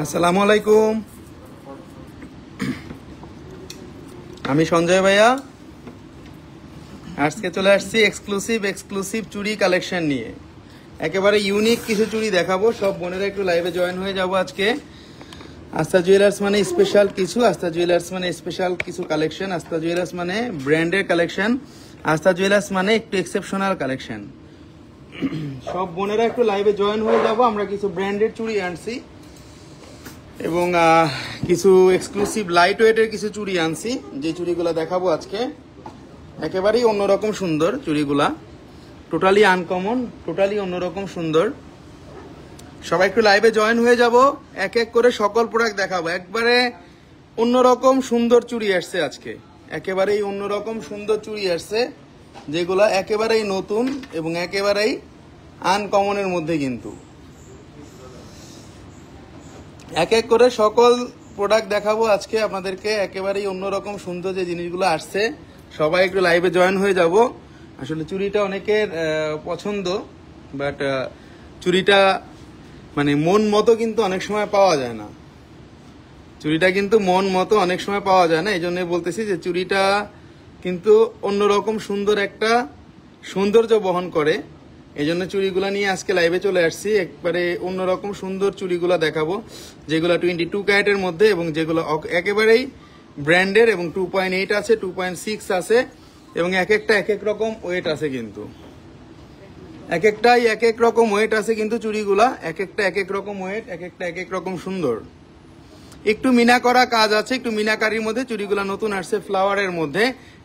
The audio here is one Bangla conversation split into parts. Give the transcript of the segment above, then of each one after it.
আসসালামু আলাইকুম। আমি সঞ্জয় ভাইয়া আজকে চলে আসছি এক্সক্লুসিভ চুড়ি কালেকশন নিয়ে। একেবারে ইউনিক কিছু চুড়ি দেখাবো। সব বোনেরা একটু লাইভে জয়েন হয়ে যাব। আজকে আস্থা জুয়েলার্স মানে স্পেশাল কিছু, আস্থা জুয়েলার্স মানে স্পেশাল কিছু কালেকশন, আস্থা জুয়েলার্স মানে ব্র্যান্ডের কালেকশন, আস্থা জুয়েলার্স মানে একটু এক্সেপশনাল কালেকশন। সব বোনেরা একটু লাইভে জয়েন হয়ে যাব। আমরা কিছু ব্র্যান্ডের চুড়ি আনছি এবং কিছু এক্সক্লুসিভ লাইট ওয়েটের কিছু চুড়ি আনছি, যে চুড়িগুলো দেখাবো আজকে। একেবারেই অন্যরকম সুন্দর চুড়িগুলা, টোটালি আনকমন, টোটালি অন্যরকম সুন্দর। সবাই একটু লাইভে জয়েন হয়ে যাব। এক এক করে সকল প্রোডাক্ট দেখাবো। একবারে অন্যরকম সুন্দর চুড়ি আসছে আজকে, একেবারেই অন্যরকম সুন্দর চুড়ি আসছে, যেগুলা একেবারেই নতুন এবং একেবারেই আনকমনের মধ্যে। কিন্তু এক এক করে সকল প্রোডাক্ট দেখাবো আজকে আপনাদেরকে। একেবারেই অন্যরকম সুন্দর যে জিনিসগুলো আসছে, সবাই একটু লাইভে জয়েন হয়ে যাব। আসলে চুড়িটা অনেকের পছন্দ, বাট চুড়িটা মানে মন মতো কিন্তু অনেক সময় পাওয়া যায় না। চুড়িটা কিন্তু মন মতো অনেক সময় পাওয়া যায় না। এই জন্য বলতেছি যে চুড়িটা কিন্তু অন্যরকম সুন্দর একটা সৌন্দর্য বহন করে। এই জন্য চুড়িগুলা নিয়ে আজকে লাইভে চলে আসছি। একবারে অন্যরকম সুন্দর চুড়িগুলা দেখাবো, যেগুলো 22 ক্যারেটের মধ্যে এবং যেগুলো একেবারেই ব্র্যান্ডের এবং 2.8 আছে, 2.6 আছে এবং এক একটা এক এক রকম ওয়েট আছে। কিন্তু এক একটাই এক এক রকম ওয়েট আছে। কিন্তু চুড়িগুলা এক একটা এক এক রকম ওয়েট, এক একটা এক এক রকম সুন্দর। একটু মিনা করা কাজ আছে, একটু মিনাকারির মধ্যে চুড়িগুলা নতুন আসছে, ফ্লাওয়ারের মধ্যে।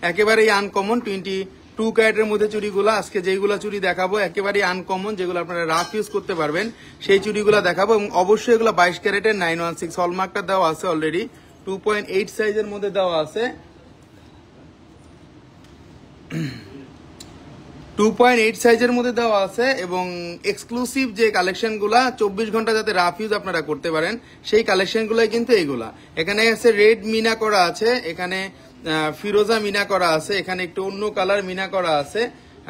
একেবারেই আনকমন 22 ক্যারেটের মধ্যে চুড়িগুলা। আজকে যেগুলা চুড়ি দেখাবো একেবারেই আনকমন, যেগুলো আপনারা রাফ ইউজ করতে পারবেন, সেই চুড়িগুলা দেখাবো। এবং অবশ্যই এগুলো 22 ক্যারেটের 916 হলমার্কটা দেওয়া আছে অলরেডি, 2.8 সাইজের মধ্যে দেওয়া আছে। 2.8 সাইজের মধ্যে দেওয়া আছে এবং এক্সক্লুসিভ যে কালেকশনগুলা 24 ঘন্টা যাতে রাফ ইউজ আপনারা করতে পারেন, সেই কালেকশনগুলাই কিন্তু এইগুলা। এখানে আছে রেড মিনা করা আছে, এখানে ফিরোজা মিনা করা আছে, এখানে একটু অন্য কালার মিনা করা আছে।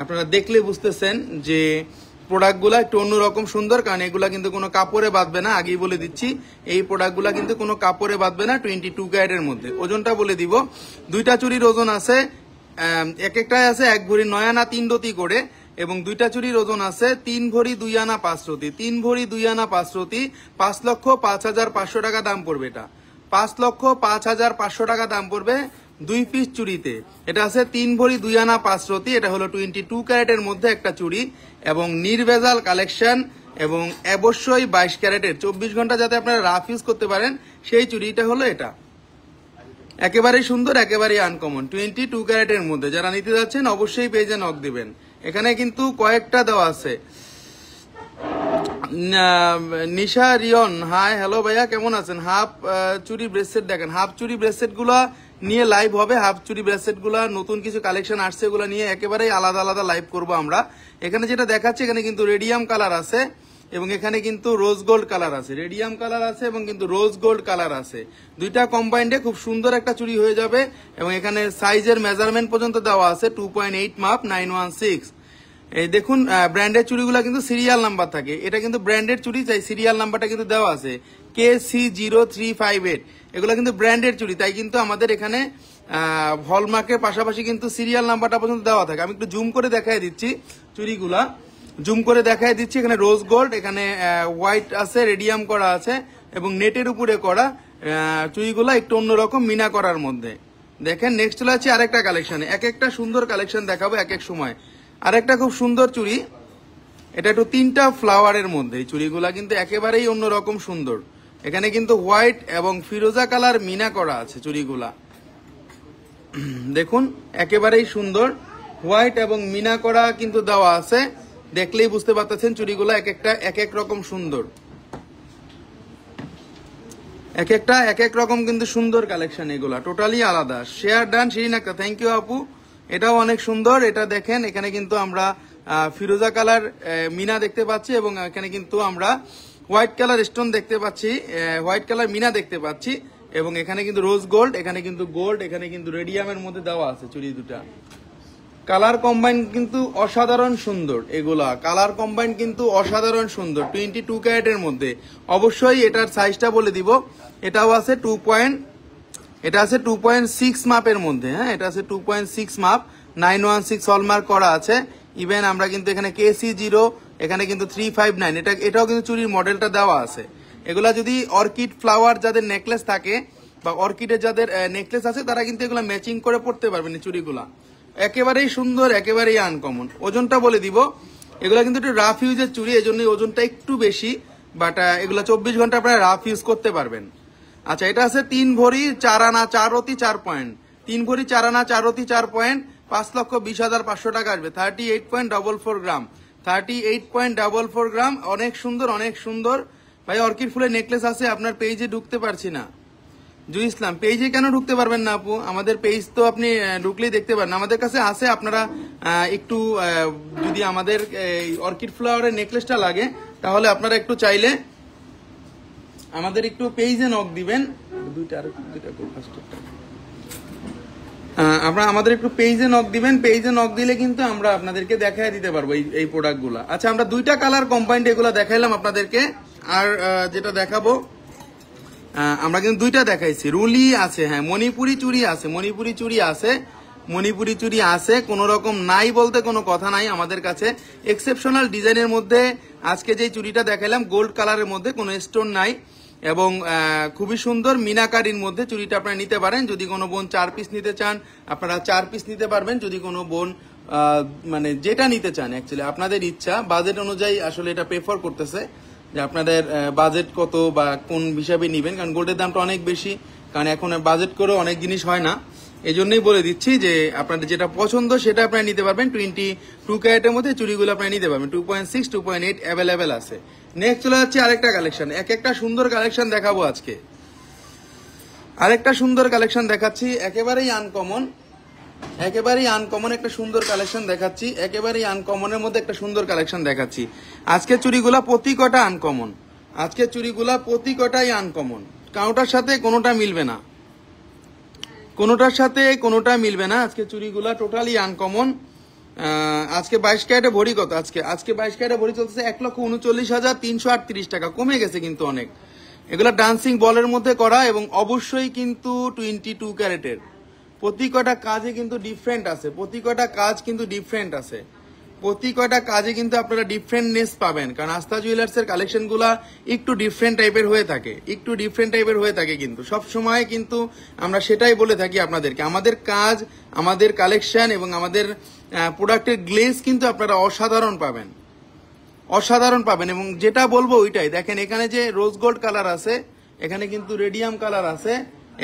আপনারা দেখলে বুঝতেছেন যে প্রোডাক্টগুলা একটু অন্যরকম সুন্দর, কারণ এগুলা কিন্তু কোনো কাপড়ে বাঁধবে না। আগেই বলে দিচ্ছি, এই প্রোডাক্টগুলা কিন্তু কোনো কাপড়ে বাঁধবে না। 22 ক্যারেটের মধ্যে ওজনটা বলে দিব। দুইটা চুরির ওজন আছে, এক একটাই আছে 1 ভরি 9 আনা 3 রতি করে, এবং দুইটা চুরির ওজন আছে 3 ভরি 2 আনা 5 রতি। 3 ভরি 2 আনা 5 রতি 5,05,500 টাকা দাম পড়বে। এটা 5,05,500 টাকা দাম পড়বে 2 পিস চুড়িতে। এটা আছে 3 ভরি 2 আনা 5 রতি। এটা হলো 22 ক্যারেটের মধ্যে একটা চুড়ি এবং নির্ভেজাল কালেকশন এবং অবশ্যই 22 ক্যারেটের 24 ঘন্টা যাতে আপনারা রাফ ইউজ করতে পারেন, সেই চুড়িটা হলো এটা। একেবারেই সুন্দর, একেবারেই আনকমন 22 ক্যারেটের মধ্যে। যারা নিতে যাচ্ছেন অবশ্যই পেজে নক দিবেন। এখানে কিন্তু কয়েকটা দেওয়া আছে। নিশা রিয়ন, হাই হ্যালো ভাইয়া, কেমন আছেন? হাফ চুরি ব্রেসলেট দেখেন, হাফ চুরি ব্রেসলেট গুলা নিয়ে লাইভ হবে। হাফ চুরি ব্রেসলেট গুলা নতুন কিছু কালেকশন আসছে, এগুলো নিয়ে একেবারেই আলাদা আলাদা লাইভ করব আমরা। এখানে যেটা দেখাচ্ছে, এখানে কিন্তু রেডিয়াম কালার আছে এবং এখানে কিন্তু রোজ গোল্ড কালার আছে। রেডিয়াম কালার আছে এবং কিন্তু রোজ গোল্ড কালার আছে। দুইটা কম্বাইন্ডে খুব সুন্দর একটা চুড়ি হয়ে যাবে। এবং এখানে সাইজের মেজারমেন্ট পর্যন্ত দেওয়া আছে, 2.8 মাপ 916। এই দেখুন, ব্র্যান্ডের চুড়িগুলো কিন্তু সিরিয়াল নাম্বার থাকে। এটা কিন্তু ব্র্যান্ডের চুড়ি, চাই সিরিয়াল নাম্বারটা কিন্তু দেওয়া আছে KC0358। এগুলো কিন্তু ব্র্যান্ডের চুড়ি, তাই কিন্তু আমাদের এখানে হলমার্কের পাশাপাশি কিন্তু সিরিয়াল নাম্বারটা পর্যন্ত দেওয়া থাকে। আমি একটু জুম করে দেখাই দিচ্ছি চুড়িগুলা, জুম করে দেখাই দিচ্ছি। এখানে রোজ গোল্ড, এখানে হোয়াইট আছে, রেডিয়াম করা আছে এবং নেটের উপরে করা চুড়িগুলা একটু অন্যরকম মিনা করার মধ্যে। দেখেন, নেক্সট চলে যাচ্ছে আরেকটা কালেকশনে। এক একটা সুন্দর কালেকশন দেখাবো এক এক সময়। আরেকটা খুব সুন্দর চুড়ি, এটা একটু 3টা ফ্লাওয়ারের মধ্যে। এই চুড়িগুলা কিন্তু একেবারেই অন্যরকম সুন্দর। এখানে কিন্তু হোয়াইট এবং ফিরোজা কালার মিনা করা আছে চুড়িগুলা। দেখুন, একেবারেই সুন্দর, হোয়াইট এবং মিনা করা কিন্তু দেওয়া আছে। দেখলেই বুঝতে পারতেছেন চুড়িগুলা এক একটা এক এক রকম সুন্দর, এক একটা এক এক রকম কিন্তু সুন্দর কালেকশন। এগুলা টোটালি আলাদা। Share done Shirin Akter, thank you আপু। এটাও অনেক সুন্দর। এটা দেখেন, এখানে কিন্তু আমরা ফিরোজা কালার মিনা দেখতে পাচ্ছি এবং এখানে কিন্তু আমরা হোয়াইট কালার স্টোন দেখতে পাচ্ছি, হোয়াইট কালার মিনা দেখতে পাচ্ছি এবং এখানে কিন্তু রোজ গোল্ড, এখানে কিন্তু গোল্ড, এখানে কিন্তু রেডিয়ামের মধ্যে দেওয়া আছে চুড়ি দুটা। কালার কম্বাইন কিন্তু অসাধারণ সুন্দর, এগুলা কালার কম্বাইন কিন্তু অসাধারণ সুন্দর 22 ক্যারেটের মধ্যে। অবশ্যই এটার সাইজটা বলে দিব, এটাও আছে 2.6 মাপের মধ্যে। হ্যাঁ, এটা আছে 2.6 মাপ, 916 হলমার্ক করা আছে। ইভেন আমরা কিন্তু এখানে KC0, এখানে কিন্তু 359, এটাও কিন্তু চুরির মডেলটা দেওয়া আছে। এগুলা যদি অর্কিড ফ্লাওয়ার যাদের নেকলেস থাকে বা অর্কিডের যাদের নেকলেস আছে তারা কিন্তু এগুলা ম্যাচিং করে পড়তে পারবেন এই চুড়িগুলা। একেবারেই সুন্দর, একেবারেই আনকমন। ওজনটা বলে দিব, এগুলা কিন্তু একটু রাফ ইউজের চুড়ি, এই জন্য ওজনটা একটু বেশি, বাট এগুলা 24 ঘন্টা আপনারা রাফ ইউজ করতে পারবেন। আচ্ছা, এটা আছে 3 ভরি 4 আনা 4 রতি 4 পয়েন্ট, 3 ভরি 4 আনা 4 রতি 4 পয়েন্ট, 5,20,500 টাকা আসবে। 38.44 গ্রাম, 38.44 গ্রাম। অনেক সুন্দর, অনেক সুন্দর ভাই। অর্কিড ফুলের নেকলেস আছে, আপনার পেজে ঢুকতে পারছি না। জুই ইসলাম, পেজে কেন ঢুকতে পারবেন না আপু? আমাদের পেজ তো আপনি ঢুকলেই দেখতে পারেন, আমাদের কাছে আছে। আপনারা একটু যদি আমাদের অর্কিড ফ্লাওয়ারের নেকলেসটা লাগে তাহলে আপনারা একটু চাইলে আমাদের একটু পেজে নক দিবেন। আপনারা আমাদের একটু পেজে নক দিবেন, পেজে নক দিলে কিন্তু আমরা আপনাদেরকে দেখাই দিতে পারবো এই প্রোডাক্টগুলো। আচ্ছা, আমরা 2টা কালার কম্বাইন্ড এগুলো দেখাইলাম আপনাদেরকে। আর যেটা দেখাবো, আমরা কিন্তু 2টা দেখাইছি। রুলি আছে, হ্যাঁ, মণিপুরি চুড়ি আছে, মণিপুরি চুড়ি আছে, মণিপুরি চুড়ি আছে। কোন রকম নাই বলতে কোনো কথা নাই আমাদের কাছে। এক্সেপশনাল ডিজাইনের মধ্যে আজকে যে চুড়িটা দেখাইলাম গোল্ড কালারের মধ্যে, কোনো স্টোন নাই এবং খুবই সুন্দর মিনাকারির মধ্যে চুড়িটা আপনারা নিতে পারেন। যদি কোনো বোন 4 পিস নিতে চান আপনারা 4 পিস নিতে পারবেন। যদি কোনো বোন মানে যেটা নিতে চান, অ্যাকচুয়ালি আপনাদের ইচ্ছা, বাজেট অনুযায়ী আসলে এটা প্রেফার করতেছে যে আপনাদের বাজেট কত বা কোন হিসাবে নিবেন। কারণ গোল্ডের দামটা অনেক বেশি, কারণ এখন বাজেট করে অনেক জিনিস হয় না। এই জন্যই বলে দিচ্ছি যে আপনাদের যেটা পছন্দ সেটা আপনারা নিতে পারবেন। 22 ক্যারেটের মধ্যে চুড়িগুলো আপনারা নিতে পারবেন। 2.6, 2.8 অ্যাভেলেবেল আছে। নেক্সট চলে যাচ্ছে আরেকটা কালেকশন। একটা সুন্দর কালেকশন দেখাবো আজকে, আরেকটা সুন্দর কালেকশন দেখাচ্ছি, একেবারেই আনকমন, একেবারেই আনকমন একটা সুন্দর কালেকশন দেখাচ্ছি। একেবারেই আনকমনের মধ্যে একটা সুন্দর কালেকশন দেখাচ্ছি। আজকে চুড়িগুলা প্রতি কটা আনকমন, আজকে চুড়িগুলা প্রতি কটাই আনকমন, কাউটার সাথে কোনোটা মিলবে না, কোনোটার সাথে কোনোটা মিলবে না। আজকে চুড়িগুলা টোটালি আনকমন। আজকে 22 ক্যারেটে ভরি কত? আজকে 22 ক্যারেটে ভরি চলতেছে 1,39,338 টাকা, কমে গেছে কিন্তু অনেক। এগুলা ডান্সিং বলের মধ্যে করা এবং অবশ্যই কিন্তু 22 ক্যারেটের। প্রতি কটা কাজে কিন্তু ডিফারেন্ট আছে, প্রতি কটা কাজ কিন্তু ডিফারেন্ট আছে, প্রতি কটা কাজে কিন্তু আপনারা ডিফারেন্টনেস পাবেন। কারণ আস্থা জুয়েলার্সের কালেকশনগুলা একটু ডিফারেন্ট টাইপের হয়ে থাকে, একটু ডিফারেন্ট টাইপের হয়ে থাকে। কিন্তু সব সময় কিন্তু আমরা সেটাই বলে থাকি আপনাদেরকে, আমাদের কাজ, আমাদের কালেকশন এবং আমাদের প্রোডাক্টের গ্লেজ কিন্তু আপনারা অসাধারণ পাবেন, অসাধারণ পাবেন। এবং যেটা বলবো ওইটাই দেখেন, এখানে যে রোজ গোল্ড কালার আছে, এখানে কিন্তু রেডিয়াম কালার আছে,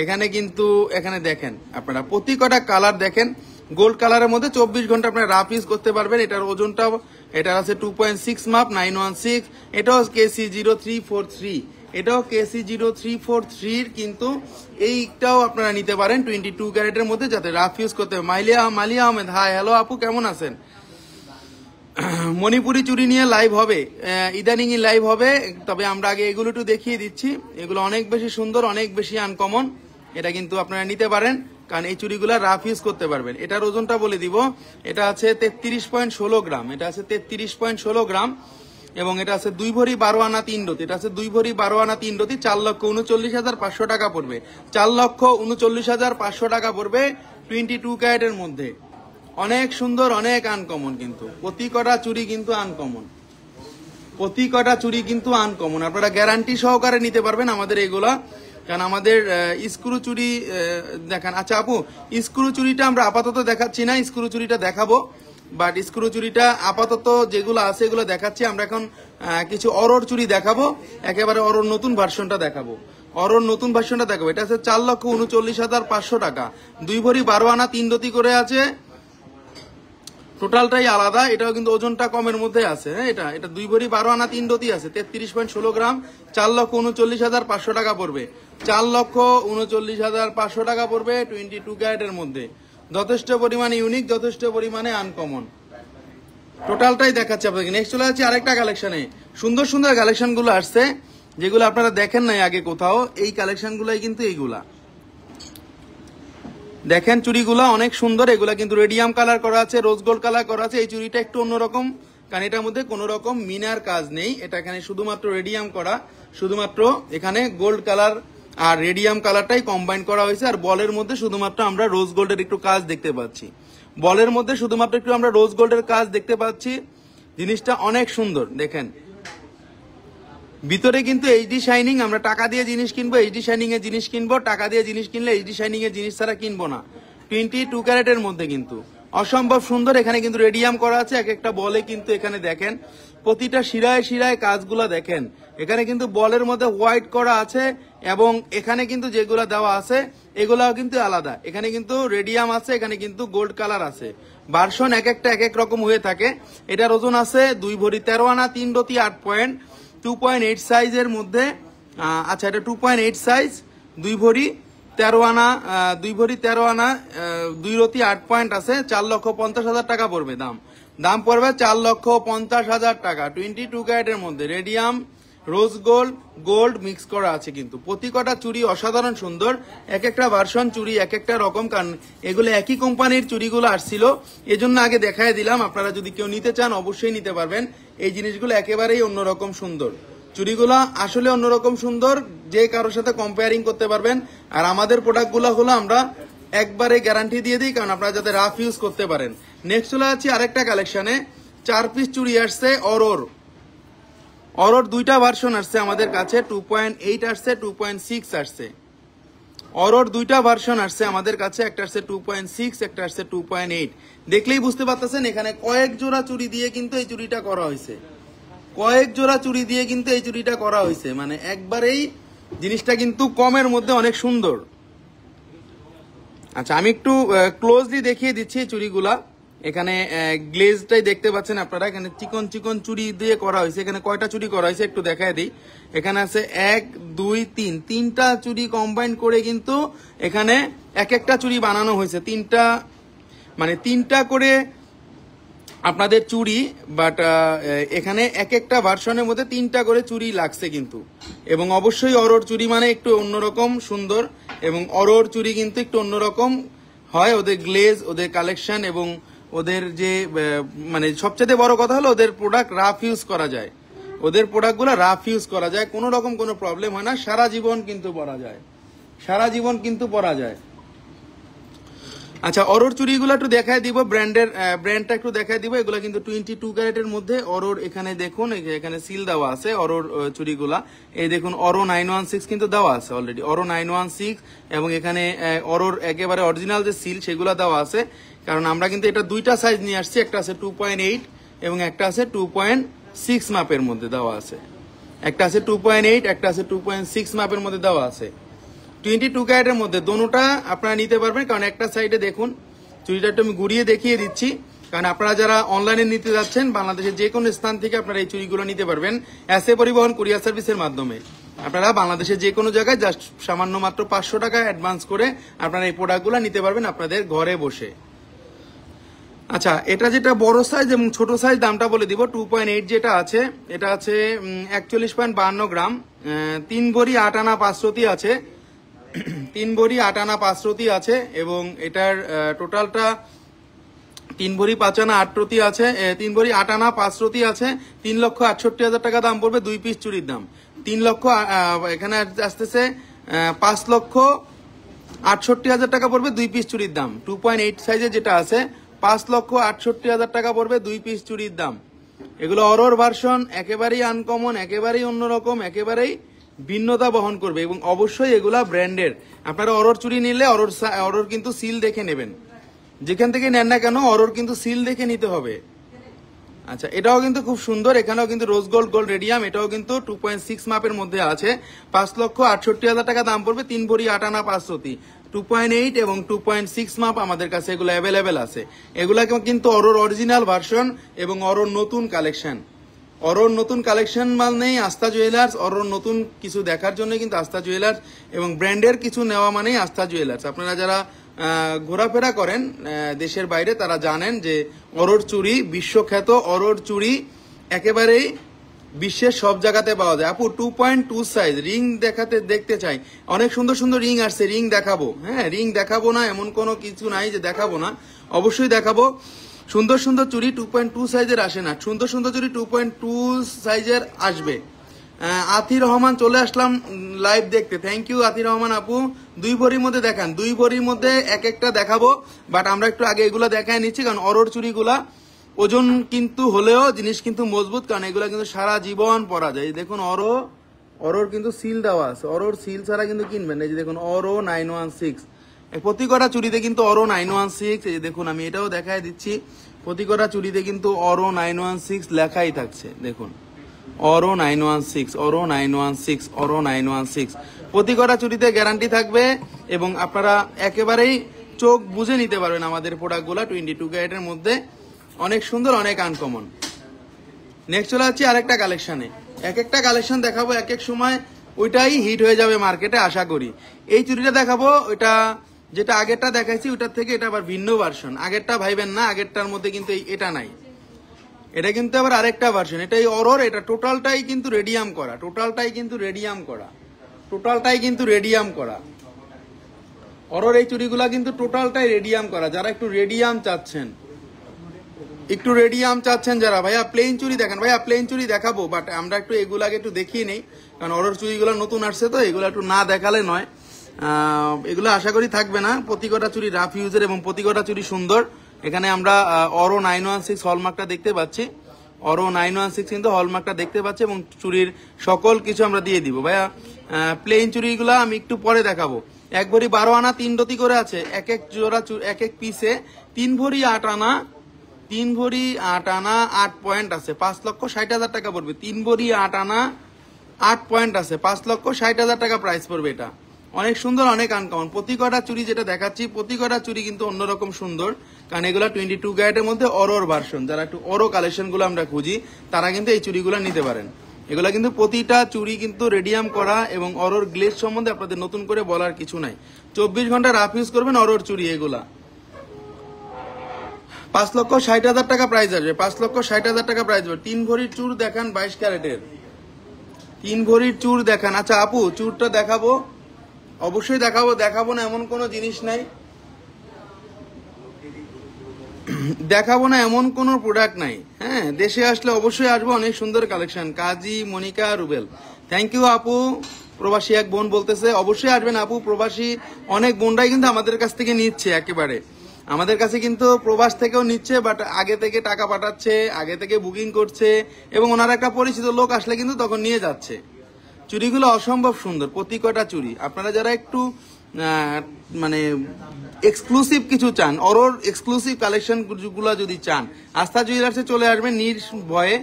এখানে কিন্তু এখানে দেখেন আপনারা প্রতি কটা কালার দেখেন। গোল্ড কালারের মধ্যে 24 ঘন্টা আপনারা রাফ ইউজ করতে পারবেন। এটার ওজনটাও, এটার আছে 2.6 মাপ, 916। এটাও KC0343, এটাও KC0343 কিন্তু এইটাও আপনারা নিতে পারেন 22 ক্যারেটের মধ্যে, যাতে রাফ ইউজ করতে হবে। মালিয়া আহমেদ, হাই, হ্যালো আপু, কেমন আছেন? মণিপুরি চুড়ি নিয়ে লাইভ হবে, ইদানিং লাইভ হবে, তবে আমরা আগে এগুলো একটু দেখিয়ে দিচ্ছি। এগুলো অনেক বেশি সুন্দর, অনেক বেশি আনকমন। এটা কিন্তু আপনারা নিতে পারেন, কারণ এই চুড়িগুলা রাফ ইউজ করতে পারবেন। এটার ওজনটা বলে দিব, এটা আছে 33.16 গ্রাম, এটা আছে 33.16 গ্রাম এবং এটা আছে 2 ভরি 12 আনা 3 রতি। এটা আছে 2 ভরি 12 আনা 3 রতি, 4,39,500 টাকা পড়বে, 4,39,500 টাকা পড়বে 22 ক্যারেটের মধ্যে। অনেক সুন্দর, অনেক আনকমন, কিন্তু প্রতি কটা চুড়ি কিন্তু আনকমন, প্রতি কটা চুড়ি কিন্তু আনকমন। আপনারা গ্যারান্টি সহকারে নিতে পারবেন আমাদের এগুলা, কারণ আমাদের স্ক্রু চুড়ি দেখান। আচ্ছা আপু, স্ক্রু চুড়িটা আমরা আপাতত দেখাচ্ছি না, স্ক্রু চুড়িটা দেখাবো, বাট স্ক্রু চুড়িটা আপাতত যেগুলো আছে এগুলো দেখাচ্ছি। আমরা এখন কিছু অরোর চুড়ি দেখাবো, একেবারে অরোর নতুন ভার্সনটা দেখাবো, অরোর নতুন ভার্সনটা দেখাবো। এটা আছে 4,39,500 টাকা, 2 ভরি 12 আনা 3 রতি করে আছে, টোটালটাই আলাদা। এটাও কিন্তু ওজনটা কমের মধ্যে আছে। হ্যাঁ, এটা 2 ভরি 12 আনা 3 রতি আছে, 33.16 গ্রাম, 4,39,500 টাকা পড়বে, 4,39,500 টাকা পড়বে 22 ক্যারেটের মধ্যে। যথেষ্ট পরিমাণে ইউনিক, যথেষ্ট পরিমাণে আনকমন, টোটালটাই দেখাচ্ছে আপনাকে। নেক্সট চলে যাচ্ছে আরেকটা কালেকশনে। সুন্দর সুন্দর কালেকশন গুলো আসছে যেগুলো আপনারা দেখেন নাই আগে কোথাও, এই কালেকশন গুলাই কিন্তু এইগুলা। দেখেন চুড়িগুলো অনেক সুন্দর, এগুলা কিন্তু রেডিয়াম কালার করা আছে, রোজ গোল্ড কালার করা আছে। এই চুড়িটা একটু অন্যরকম, কারণ এটার মধ্যে কোনো রকম মিনার কাজ নেই, এটা এখানে শুধুমাত্র রেডিয়াম করা, শুধুমাত্র এখানে গোল্ড কালার আর রেডিয়াম কালারটাই কম্বাইন করা হয়েছে। আর বলের মধ্যে শুধুমাত্র আমরা রোজ গোল্ডের একটু কাজ দেখতে পাচ্ছি, বলের মধ্যে শুধুমাত্র একটু আমরা রোজ গোল্ডের কাজ দেখতে পাচ্ছি। জিনিসটা অনেক সুন্দর দেখেন, ভিতরে কিন্তু এইচডি শাইনিং। আমরা টাকা দিয়ে জিনিস কিনবো, এইচডি শাইনিং এর জিনিস কিনবো, টাকা দিয়ে জিনিস কিনলে এইচডি শাইনিং এর জিনিস ছাড়া কিনবো না। 22 ক্যারেটের মধ্যে কিন্তু অসম্ভব সুন্দর। এখানে কিন্তু রেডিয়াম করা আছে, এক একটা বলে কিন্তু এখানে দেখেন প্রতিটা শিরায় শিরায় কাজগুলা দেখেন। এখানে কিন্তু বলের মধ্যে হোয়াইট করা আছে, এবং এখানে কিন্তু যেগুলা দেওয়া আছে এগুলাও কিন্তু আলাদা। এখানে কিন্তু রেডিয়াম আছে, এখানে কিন্তু গোল্ড কালার আছে। ভার্সন এক একটা এক এক রকম হয়ে থাকে। এটার ওজন আছে 2 ভরি 13 আনা, 3 রতি 8 পয়েন্ট, 2.8 সাইজের মধ্যে। আচ্ছা, এটা 2.8 সাইজ, 2 ভরি 13 আনা, 2 ভরি 13 আনা, 2 রতি 8 পয়েন্ট আছে। 4,50,000 টাকা পড়বে দাম পড়বে 4,50,000 টাকা। 22 ক্যারেটের মধ্যে রেডিয়াম রোজ গোল্ড মিক্স করা আছে। কিন্তু প্রতি কটা চুড়ি অসাধারণ সুন্দর, এক একটা ভার্সন চুড়ি এক একটা রকম, কারণ এগুলো একই কোম্পানির চুড়িগুলো আসছিল, এজন্য আগে দেখাই দিলাম। আপনারা যদি কেউ নিতে চান অবশ্যই নিতে পারবেন। এই জিনিসগুলো একেবারেই অন্যরকম সুন্দর, চুড়িগুলো আসলে অন্যরকম সুন্দর, যে কারোর সাথে কম্পেয়ারিং করতে পারবেন। আর আমাদের প্রোডাক্টগুলো হলো আমরা একবারে গ্যারান্টি দিয়ে দিই, কারণ আপনারা যাতে রাফ ইউজ করতে পারেন। নেক্সট চলে যাচ্ছি আরেকটা কালেকশনে, 4 পিস চুড়ি আসছে অরোর 2টা ভার্সন আসছে আমাদের কাছে, 2.8 আসছে, 2.6 আসছে। অরোর 2টা ভার্সন আসছে আমাদের কাছে, একটা আসছে 2.6, একটা আসছে 2.8। দেখলেই বুঝতে পারতেছেন এখানে কয়েক জোড়া চুড়ি দিয়ে কিন্তু এই চুড়িটা করা হয়েছে, কয়েক জোড়া চুড়ি দিয়ে কিন্তু এই চুড়িটা করা হয়েছে। মানে একবারেই জিনিসটা কিন্তু কমের মধ্যে অনেক সুন্দর। আচ্ছা, আমি একটু ক্লোজলি দেখিয়ে দিচ্ছি চুড়িগুলা। এখানে গ্লেজটাই দেখতে পাচ্ছেন আপনারা, এখানে চিকন চিকন চুড়ি দিয়ে করা হয়েছে। এখানে কয়টা চুড়ি করা হয়েছে একটু দেখায় দিই। এখানে আছে 1 2 3, 3টা চুড়ি কম্বাইন করে কিন্তু এখানে এক একটা চুড়ি বানানো হয়েছে। 3টা করে আপনাদের চুড়ি, বাট এখানে এক একটা ভার্সনের মধ্যে 3টা করে চুড়ি লাগছে কিন্তু। এবং অবশ্যই অরোর চুড়ি মানে একটু অন্যরকম সুন্দর, এবং অরোর চুড়ি কিন্তু একটু অন্যরকম হয়। ওদের গ্লেজ, ওদের কালেকশন এবং ওদের যে মানে সবচেয়ে বড় কথা হলো ওদের প্রোডাক্ট রাফ ইউজ করা যায়, ওদের প্রোডাক্টগুলো রাফ ইউজ করা যায়, কোনো রকম কোনো প্রবলেম হয় না, সারা জীবন কিন্তু পরা যায়, সারা জীবন কিন্তু পরা যায়। আচ্ছা, অরোর চুড়িগুলো একটু দেখায় দিব, ব্র্যান্ডটা একটু দেখায় দিব। এগুলো কিন্তু 22 ক্যারেটের মধ্যে অরোর। এখানে দেখুন এখানে সিল দেওয়া আছে অরোর চুড়িগুলা। এই দেখুন অরো 916 কিন্তু দেওয়া আছে অলরেডি, অরো 916। এবং এখানে অরোর একেবারে অরিজিনাল যে সিল সেগুলো দেওয়া আছে, কারণ আমরা কিন্তু এটা 2টা সাইজ নিয়ে আসছি, একটা আছে 2.8 এবং একটা আছে 2.6 মাপের মধ্যে দেওয়া আছে। একটা আছে 2.8, একটা আছে 2.6 মাপের মধ্যে দেওয়া আছে। 22 ক্যারেটের মধ্যে দোনোটা আপনারা নিতে পারবেন, কারণ একটা সাইডে দেখুন চুড়িটা একটু আমি ঘুরিয়ে দেখিয়ে দিচ্ছি, কারণ আপনারা যারা অনলাইনে নিতে যাচ্ছেন বাংলাদেশের যে কোনো স্থান থেকে আপনারা এই চুড়িগুলো নিতে পারবেন এসএ পরিবহন কুরিয়ার সার্ভিসের মাধ্যমে। আপনারা বাংলাদেশের যে কোনো জায়গায় জাস্ট সামান্য মাত্র 500 টাকা অ্যাডভান্স করে আপনারা এই প্রোডাক্টগুলো নিতে পারবেন আপনাদের ঘরে বসে। আচ্ছা, এটা যেটা বড় সাইজ এবং ছোট সাইজ দামটা বলে দিব। 2.8 যেটা আছে এটা আছে 41.52 গ্রাম, 3 ভরি 8 আনা 5 রতি আছে, 3 ভরি 8 আনা 5 রতি আছে। এবং এটার টোটালটা 3 ভরি 5 আনা 8 রতি আছে, 3 ভরি 8 আনা 5 রতি আছে। 3,68,000 টাকা দাম পড়বে 2 পিস চুরির দাম। 3 লক্ষ এখানে আসতেছে 5,68,000 টাকা পড়বে 2 পিস চুরির দাম। 2.8 সাইজে যেটা আছে 5,68,000 টাকা পড়বে 2 পিস চুরির দাম। এগুলো অরোর ভার্সন, একেবারেই আনকমন, একেবারেই অন্যরকম, একেবারেই ভিন্নতা বহন করবে এবং অবশ্যই এগুলা ব্র্যান্ডের। আপনারা অরোর চুড়ি নিলে অরোর কিন্তু সিল দেখে নেবেন, যেখান থেকে নেন না কেন অরোর কিন্তু সিল দেখে নিতে হবে। আচ্ছা, এটাও কিন্তু খুব সুন্দর, এখানেও কিন্তু রোজ গোল্ড রেডিয়াম, এটাও কিন্তু 2.6 মাপের মধ্যে আছে। 5,68,000 টাকা দাম পড়বে, 3 ভরি 8 আনা 5 রতি। 2.8 এবং 2.6 মাপ আমাদের কাছে এগুলো অ্যাভেলেবেল আছে। এগুলা কিন্তু অরোর অরিজিনাল ভার্সন এবং অরোর নতুন কালেকশন। অরোর নতুন কালেকশন মানেই আস্থা জুয়েলার্স, অরোর নতুন কিছু দেখার জন্য কিন্তু আস্থা জুয়েলার্স, এবং ব্র্যান্ডের কিছু নেওয়া মানেই আস্থা জুয়েলার্স। আপনারা যারা ঘোরাফেরা করেন দেশের বাইরে তারা জানেন যে অরোর চুড়ি বিশ্বখ্যাত, অরোর চুড়ি একেবারেই বিশ্বের সব জায়গাতে পাওয়া যায়। আপু 2.2 সাইজ রিং দেখতে চাই, অনেক সুন্দর সুন্দর রিং আসছে, রিং দেখাবো। হ্যাঁ, রিং দেখাবো না এমন কোনো কিছু নাই যে দেখাবো না, অবশ্যই দেখাবো। সুন্দর সুন্দর চুড়ি 2.2 সাইজের আসে না, সুন্দর সুন্দর চুড়ি 2.2 সাইজের আসবে। আতির রহমান চলে আসলাম লাইভ দেখতে, থ্যাংক ইউ আতির রহমান আপু। 2 ভরির মধ্যে দেখান, 2 ভরির মধ্যে এক একটা দেখাবো, বাট আমরা একটু আগে এগুলা দেখায় নিচ্ছি, কারণ অরোর চুড়িগুলা ওজন কিন্তু হলেও জিনিস কিন্তু মজবুত, কারণ এগুলা কিন্তু সারা জীবন পরা যায়। দেখুন অরোর কিন্তু সিল দেওয়া আছে, অরোর সিল ছাড়া কিন্তু কিনবেন। এই যে দেখুন অরো 916, প্রতি কটা চুড়িতে কিন্তু অরো 916, এই যে দেখুন আমি এটাও দেখায় দিচ্ছি, প্রতি কটা চুড়িতে কিন্তু অরো 916 লেখাই থাকছে। দেখুন অরো 916, অরো 916, অরো 916, প্রতি কটা চুড়িতে গ্যারান্টি থাকবে এবং আপনারা একেবারেই চোখ বুঝে নিতে পারবেন আমাদের প্রোডাক্টগুলো 22 ক্যারেটের মধ্যে, অনেক সুন্দর, অনেক আনকমন। নেক্সট চলে যাচ্ছি আরেকটা কালেকশনে, এক একটা কালেকশন দেখাবো এক এক সময়, ওইটাই হিট হয়ে যাবে মার্কেটে আশা করি। এই চুড়িটা দেখাবো, ওইটা যেটা আগেরটা দেখাইছি ওইটার থেকে এটা আবার ভিন্ন ভার্সন। আগেরটা ভাইবেন না, আগেরটার মধ্যে কিন্তু এটা নাই, এটা কিন্তু আবার আরেকটা ভার্সন। এটা এই অরোর, এটা টোটালটাই কিন্তু রেডিয়াম করা, টোটালটাই কিন্তু রেডিয়াম করা, টোটালটাই কিন্তু রেডিয়াম করা। অরোর এই চুড়িগুলা কিন্তু টোটালটাই রেডিয়াম করা। যারা একটু রেডিয়াম চাচ্ছেন, একটু রেডিয়াম চাচ্ছেন যারা, ভাইয়া প্লেন চুড়ি দেখেন, ভাইয়া প্লেন চুড়ি দেখাবো, বাট আমরা একটু এগুলাকে একটু দেখিয়ে নেই, কারণ অরোর চুড়িগুলো নতুন আসছে তো এগুলো একটু না দেখালে নয়। এগুলো আশা করি থাকবে না, প্রতি কটা চুড়ি রাফ ইউজের এবং প্রতি কটা চুড়ি সুন্দর। এখানে আমরা অরো 916 হলমার্কটা দেখতে পাচ্ছি, অরো 916 কিন্তু হলমার্কটা দেখতে পাচ্ছি এবং চুড়ির সকল কিছু আমরা দিয়ে দিব। ভাইয়া প্লেন চুড়িগুলো আমি একটু পরে দেখাবো। 1 ভরি 12 আনা 3 রতি করে আছে, এক এক জোড়া এক এক পিসে 3 ভরি 8 আনা, 3 ভরি 8 আনা 8 পয়েন্ট আছে, 5,60,000 টাকা পড়বে। 3 ভরি 8 আনা 8 পয়েন্ট আছে, 5,60,000 টাকা প্রাইস পড়বে। এটা অনেক সুন্দর, অনেক আনকমন। প্রতি কটা চুড়ি যেটা দেখাচ্ছি, প্রতি কটা চুড়ি কিন্তু অন্যরকম সুন্দর, কারণ এগুলা 22 ক্যারেটের মধ্যে অরোর ভার্সন। যারা একটু অরো কালেকশন গুলো আমরা খুঁজি তারা কিন্তু এই চুড়িগুলো নিতে পারেন। এগুলা কিন্তু প্রতিটা চুড়ি কিন্তু রেডিয়াম করা এবং অরোর গ্লেজ সম্বন্ধে আপনাদের নতুন করে বলার কিছু নাই। 24 ঘন্টা রাফ ইউজ করবেন অরোর চুড়ি এগুলা। 5,60,000 টাকা প্রাইস আসবে, 5,60,000 টাকা প্রাইস আসবে। 3 ভরির চুর দেখান 22 ক্যারেটের, 3 ভরির চুর দেখান। আচ্ছা আপু চুরটা দেখাবো, অবশ্যই দেখাবো, দেখাবো না এমন কোনো জিনিস নাই, দেখাবো না এমন কোনো প্রোডাক্ট নাই। হ্যাঁ, দেশে আসলে অবশ্যই আসবো, অনেক সুন্দর collection. Kazi Monika Rubel, thank you আপু। প্রবাসী এক বোন বলতেছে অবশ্যই আসবেন আপু, প্রবাসী অনেক বোনরাই কিন্তু আমাদের কাছ থেকে নিচ্ছে, একেবারে আমাদের কাছে কিন্তু প্রবাস থেকেও নিচ্ছে, বাট আগে থেকে টাকা পাঠাচ্ছে, আগে থেকে বুকিং করছে এবং ওনার একটা পরিচিত লোক আসলে কিন্তু তখন নিয়ে যাচ্ছে। চুড়িগুলো অসম্ভব সুন্দর, প্রতি কটা চুড়ি। আপনারা যারা একটু মানে এক্সক্লুসিভ কিছু চান, অরোর এক্সক্লুসিভ কালেকশন গুলো যদি চান, আস্থা জুয়েলার্সে চলে আসবেন নির্ভয়ে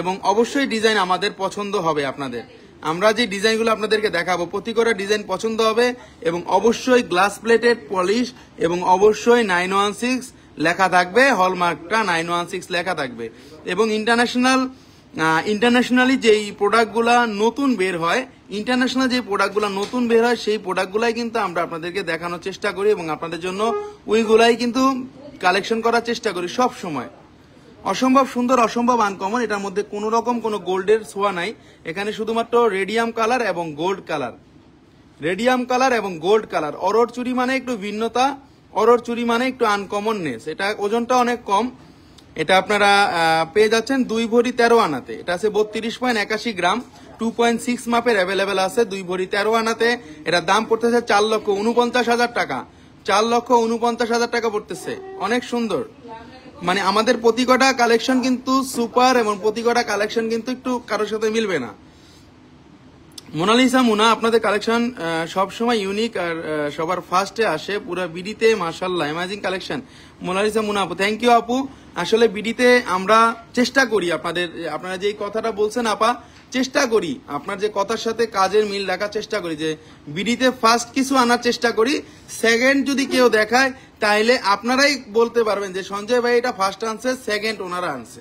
এবং অবশ্যই ডিজাইন আমাদের পছন্দ হবে আপনাদের। আমরা যে ডিজাইনগুলো আপনাদেরকে দেখাবো প্রতি কটা ডিজাইন পছন্দ হবে এবং অবশ্যই গ্লাস প্লেটেড পলিশ এবং অবশ্যই 916 লেখা থাকবে, হলমার্কটা 916 লেখা থাকবে। এবং ইন্টারন্যাশনালি যেই প্রোডাক্টগুলা নতুন বের হয়, ইন্টারন্যাশনাল যে প্রোডাক্টগুলো নতুন বের হয় সেই প্রোডাক্টগুলাই কিন্তু আমরা আপনাদেরকে দেখানোর চেষ্টা করি এবং আপনাদের জন্য ওইগুলাই কিন্তু কালেকশন করার চেষ্টা করি সব সময়। অসম্ভব সুন্দর, অসম্ভব আনকমন, এটার মধ্যে কোনো রকম কোনো গোল্ডের ছোঁয়া নাই। এখানে শুধুমাত্র রেডিয়াম কালার এবং গোল্ড কালার, রেডিয়াম কালার এবং গোল্ড কালার। অরোর চুড়ি মানে একটু ভিন্নতা, অরোর চুড়ি মানে একটু আনকমননেস। এটা ওজনটা অনেক কম, এটা আপনারা পেয়ে যাচ্ছেন 2 ভরি 13 আনাতে। এটা আছে 32.81 গ্রাম, 2.6 মাপের অ্যাভেলেবেল আছে 2 ভরি 13 আনাতে। এটার দাম পড়তেছে 4,49,000 টাকা, 4,49,000 টাকা পড়তেছে। অনেক সুন্দর, মানে আমাদের প্রতি কটা কালেকশন কিন্তু সুপার এবং প্রতি কটা কালেকশন কিন্তু একটু কারোর সাথে মিলবে না। মোনালিসা মুনা, আপনাদের কালেকশন সবসময় ইউনিক আর সবার ফার্স্টে আসে পুরো বিডিতে, মাশাআল্লাহ অ্যামেজিং কালেকশন। মোনালিসা মুনা আপু, থ্যাংক ইউ আপু। আসলে বিডিতে আমরা চেষ্টা করি আপনারা যে কথাটা বলছেন আপা, চেষ্টা করি আপনার যে কথার সাথে কাজের মিল রাখার চেষ্টা করি, যে বিডিতে ফার্স্ট কিছু আনার চেষ্টা করি, সেকেন্ড যদি কেউ দেখায় তাইলে আপনারাই বলতে পারবেন যে সঞ্জয় ভাই এটা ফার্স্ট আনছে, সেকেন্ড ওনারা আনছে,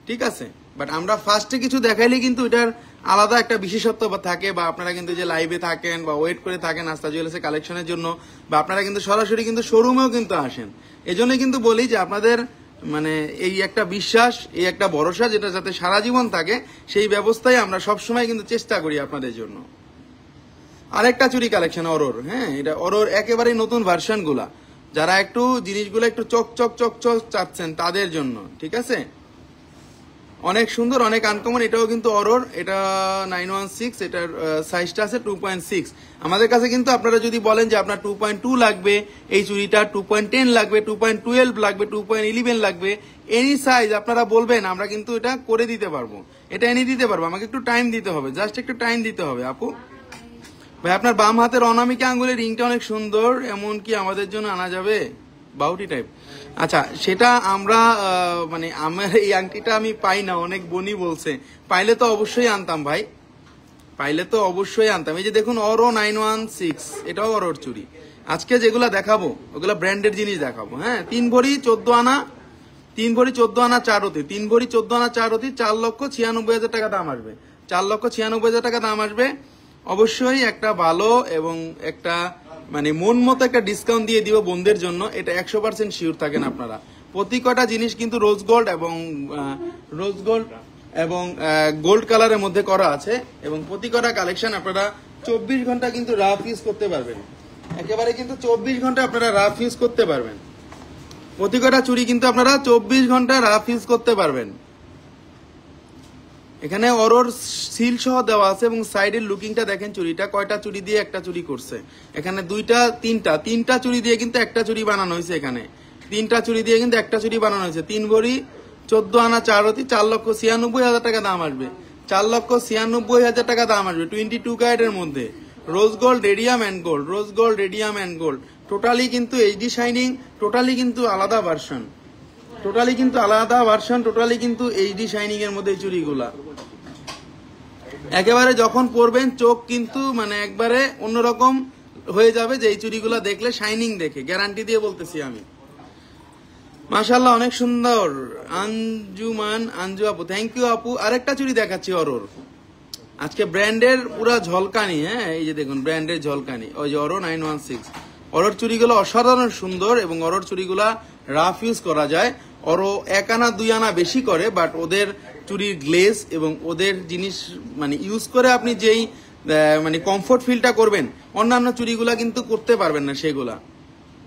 ঠিক আছে। বাট আমরা ফার্স্টে কিছু দেখাইলে কিন্তু এটার আলাদা একটা বিশেষত্ব থাকে, বা আপনারা কিন্তু যে লাইভে থাকেন বা ওয়েট করে থাকেন আস্থা জুয়েলার্সের কালেকশনের জন্য, বা আপনারা কিন্তু সরাসরি কিন্তু শোরুমেও কিন্তু আসেন। এজন্যই কিন্তু বলি যে আপনাদের মানে এই একটা বিশ্বাস, এই একটা ভরসা, যেটা যাতে সারা জীবন থাকে, সেই ব্যবস্থায় আমরা সবসময় কিন্তু চেষ্টা করি আপনাদের জন্য। আরেকটা চুরি কালেকশন অরোর, হ্যাঁ, এটা অরোর একেবারেই নতুন ভার্সন গুলা, যারা একটু জিনিসগুলো একটু চক চক চক চক চাচ্ছেন তাদের জন্য, ঠিক আছে। অনেক সুন্দর, অনেক আনকমন। এটাও কিন্তু অরোর, এটা 916, এটার সাইজটা আছে 2.6। আমাদের কাছে কিন্তু আপনারা যদি বলেন যে আপনার 2.2 লাগবে, এই চুড়িটা 2.10 লাগবে, 2.12 লাগবে, 2.11 লাগবে, এনি সাইজ আপনারা বলবেন, আমরা কিন্তু এটা করে দিতে পারবো, এটা এনে দিতে পারবো। আমাকে একটু টাইম দিতে হবে, জাস্ট একটু টাইম দিতে হবে। আপু ভাই, আপনার বাম হাতের অনামিকা আঙ্গুলের রিংটা অনেক সুন্দর, এমন কি আমাদের জন্য আনা যাবে? বাউটি টাইপ। আচ্ছা, সেটা আমরা মানে আমার এই আংটিটা আমি পাই না, অনেক বনি বলছে, পাইলে তো অবশ্যই আনতাম ভাই, পাইলে তো অবশ্যই আনতাম। এই যে দেখুন অরো 916, এটাও অরোর চুড়ি। আজকে যেগুলা দেখাবো ওগুলা ব্র্যান্ডের জিনিস দেখাবো, হ্যাঁ। 3 ভরি 14 আনা, 3 ভরি 14 আনা 4 অতি, 3 ভরি 14 আনা 4 অতি, 4,96,000 টাকা দাম আসবে, 4,96,000 টাকা দাম আসবে। অবশ্যই একটা ভালো এবং একটা মানে মন মতো একটা ডিসকাউন্ট দিয়ে দিব বোনদের জন্য, এটা 100% শিওর থাকেন আপনারা। প্রতি কটা জিনিস কিন্তু রোজ গোল্ড এবং গোল্ড কালারের মধ্যে করা আছে, এবং প্রতি কটা কালেকশন আপনারা 24 ঘন্টা কিন্তু রাফ ইউজ করতে পারবেন, একেবারে কিন্তু 24 ঘন্টা আপনারা রাফ ইউজ করতে পারবেন। প্রতি কটা চুড়ি কিন্তু আপনারা 24 ঘন্টা রাফ ইউজ করতে পারবেন। এখানে অরোর সিল সহ দেওয়া আছে, এবং সাইডের লুকিংটা দেখেন, চুড়িটা কয়টা চুড়ি দিয়ে একটা চুড়ি করছে, এখানে তিনটা চুড়ি দিয়ে কিন্তু একটা চুড়ি বানানো হয়েছে, এখানে 3টা চুড়ি দিয়ে কিন্তু একটা চুড়ি বানানো হয়েছে। 3 ভরি 14 আনা 4 অতি, 4,96,000 টাকা দাম আসবে, 4,96,000 টাকা দাম আসবে 22 ক্যারেটের মধ্যে। Rose gold radium and gold, rose gold radium and gold, totally কিন্তু এইচডি শাইনিং, টোটালি কিন্তু আলাদা ভার্সন, টোটালি কিন্তু এইচডি শাইনিং এর মধ্যে চুড়িগুলা একেবারে যখন পরবেন চোখ কিন্তু মানে একবারে অন্যরকম হয়ে যাবে, যে এই চুড়িগুলা দেখলে শাইনিং দেখে, গ্যারান্টি দিয়ে বলতেছি আমি। মাশাআল্লাহ, অনেক সুন্দর। আঞ্জু আপু, থ্যাংক ইউ আপু। আরেকটা চুড়ি দেখাচ্ছি অরোর, আজকে ব্র্যান্ডের পুরা ঝলকানি, হ্যাঁ, এই যে দেখুন ব্র্যান্ডের ঝলকানি, ওই যে অরো 916। অরোর চুড়িগুলো অসাধারণ সুন্দর, এবং অরোর চুড়িগুলা রাফ ইউজ করা যায়। অরো 1 আনা 2 আনা বেশি করে, বাট ওদের চুড়ির গ্লেজ এবং ওদের জিনিস মানে ইউজ করে আপনি যেই মানে কমফোর্ট ফিলটা করবেন, অন্যান্য চুড়িগুলা কিন্তু করতে পারবেন না সেগুলা।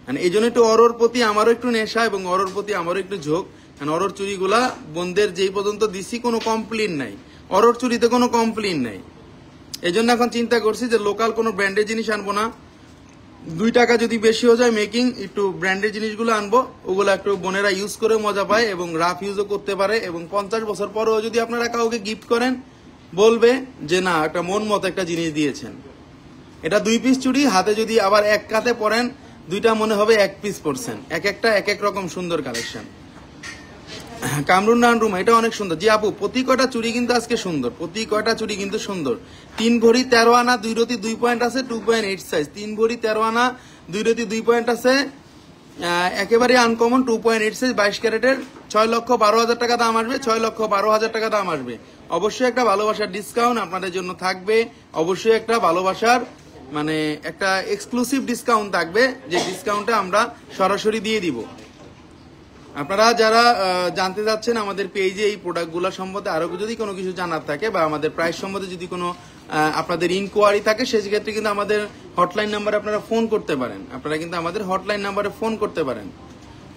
মানে এই জন্য একটু অরোর প্রতি আমারও একটু নেশা, এবং অরোর প্রতি আমারও একটু ঝোঁক। কারণ অরোর চুড়িগুলা বোনদের যেই পর্যন্ত দিছি কোনো কমপ্লেন নাই, অরোর চুড়িতে কোনো কমপ্লেন নাই। এই জন্য এখন চিন্তা করছি যে লোকাল কোনো ব্র্যান্ডের জিনিস আনবো না, 2 টাকা যদি বেশি হয়ে যায় মেকিং, একটু ব্র্যান্ডের জিনিসগুলো আনবো, ওগুলো একটু বোনেরা ইউজ করে মজা পায় এবং রাফ ইউজও করতে পারে, এবং 50 বছর পরেও যদি আপনারা কাউকে গিফট করেন, বলবে যে না, একটা মন মতো একটা জিনিস দিয়েছেন। এটা 2 পিস চুড়ি, হাতে যদি আবার এক কাতে পরেন, 2টা মনে হবে 1 পিস পরছেন। একটা এক এক রকম সুন্দর কালেকশন। কামরুন নানরুমা, এটা অনেক সুন্দর। জি আপু, প্রতি কয়টা চুড়ি কিন্তু আজকে সুন্দর, প্রতি কয়টা চুড়ি কিন্তু সুন্দর। 3 ভরি 13 আনা 2 রতি 2 পয়েন্ট আছে, 2.8 সাইজ। 3 ভরি 13 আনা 2 রতি 2 পয়েন্ট আছে, একেবারে আনকমন 2.8 সাইজ, 22 ক্যারেটের, 6,12,000 টাকা দাম আসবে, 6,12,000 টাকা দাম আসবে। অবশ্যই একটা ভালোবাসার ডিসকাউন্ট আপনাদের জন্য থাকবে, অবশ্যই একটা ভালোবাসার মানে একটা এক্সক্লুসিভ ডিসকাউন্ট থাকবে, যে ডিসকাউন্টটা আমরা সরাসরি দিয়ে দিব। আপনারা যারা জানতে যাচ্ছেন আমাদের পেজে এই প্রোডাক্টগুলো সম্বন্ধে, আরো যদি কোনো কিছু জানার থাকে বা আমাদের প্রাইস সম্বন্ধে যদি কোনো আপনাদের ইনকোয়ারি থাকে, সেক্ষেত্রে কিন্তু আমাদের হটলাইন নাম্বারে আপনারা ফোন করতে পারেন, আপনারা কিন্তু আমাদের হটলাইন নাম্বারে ফোন করতে পারেন।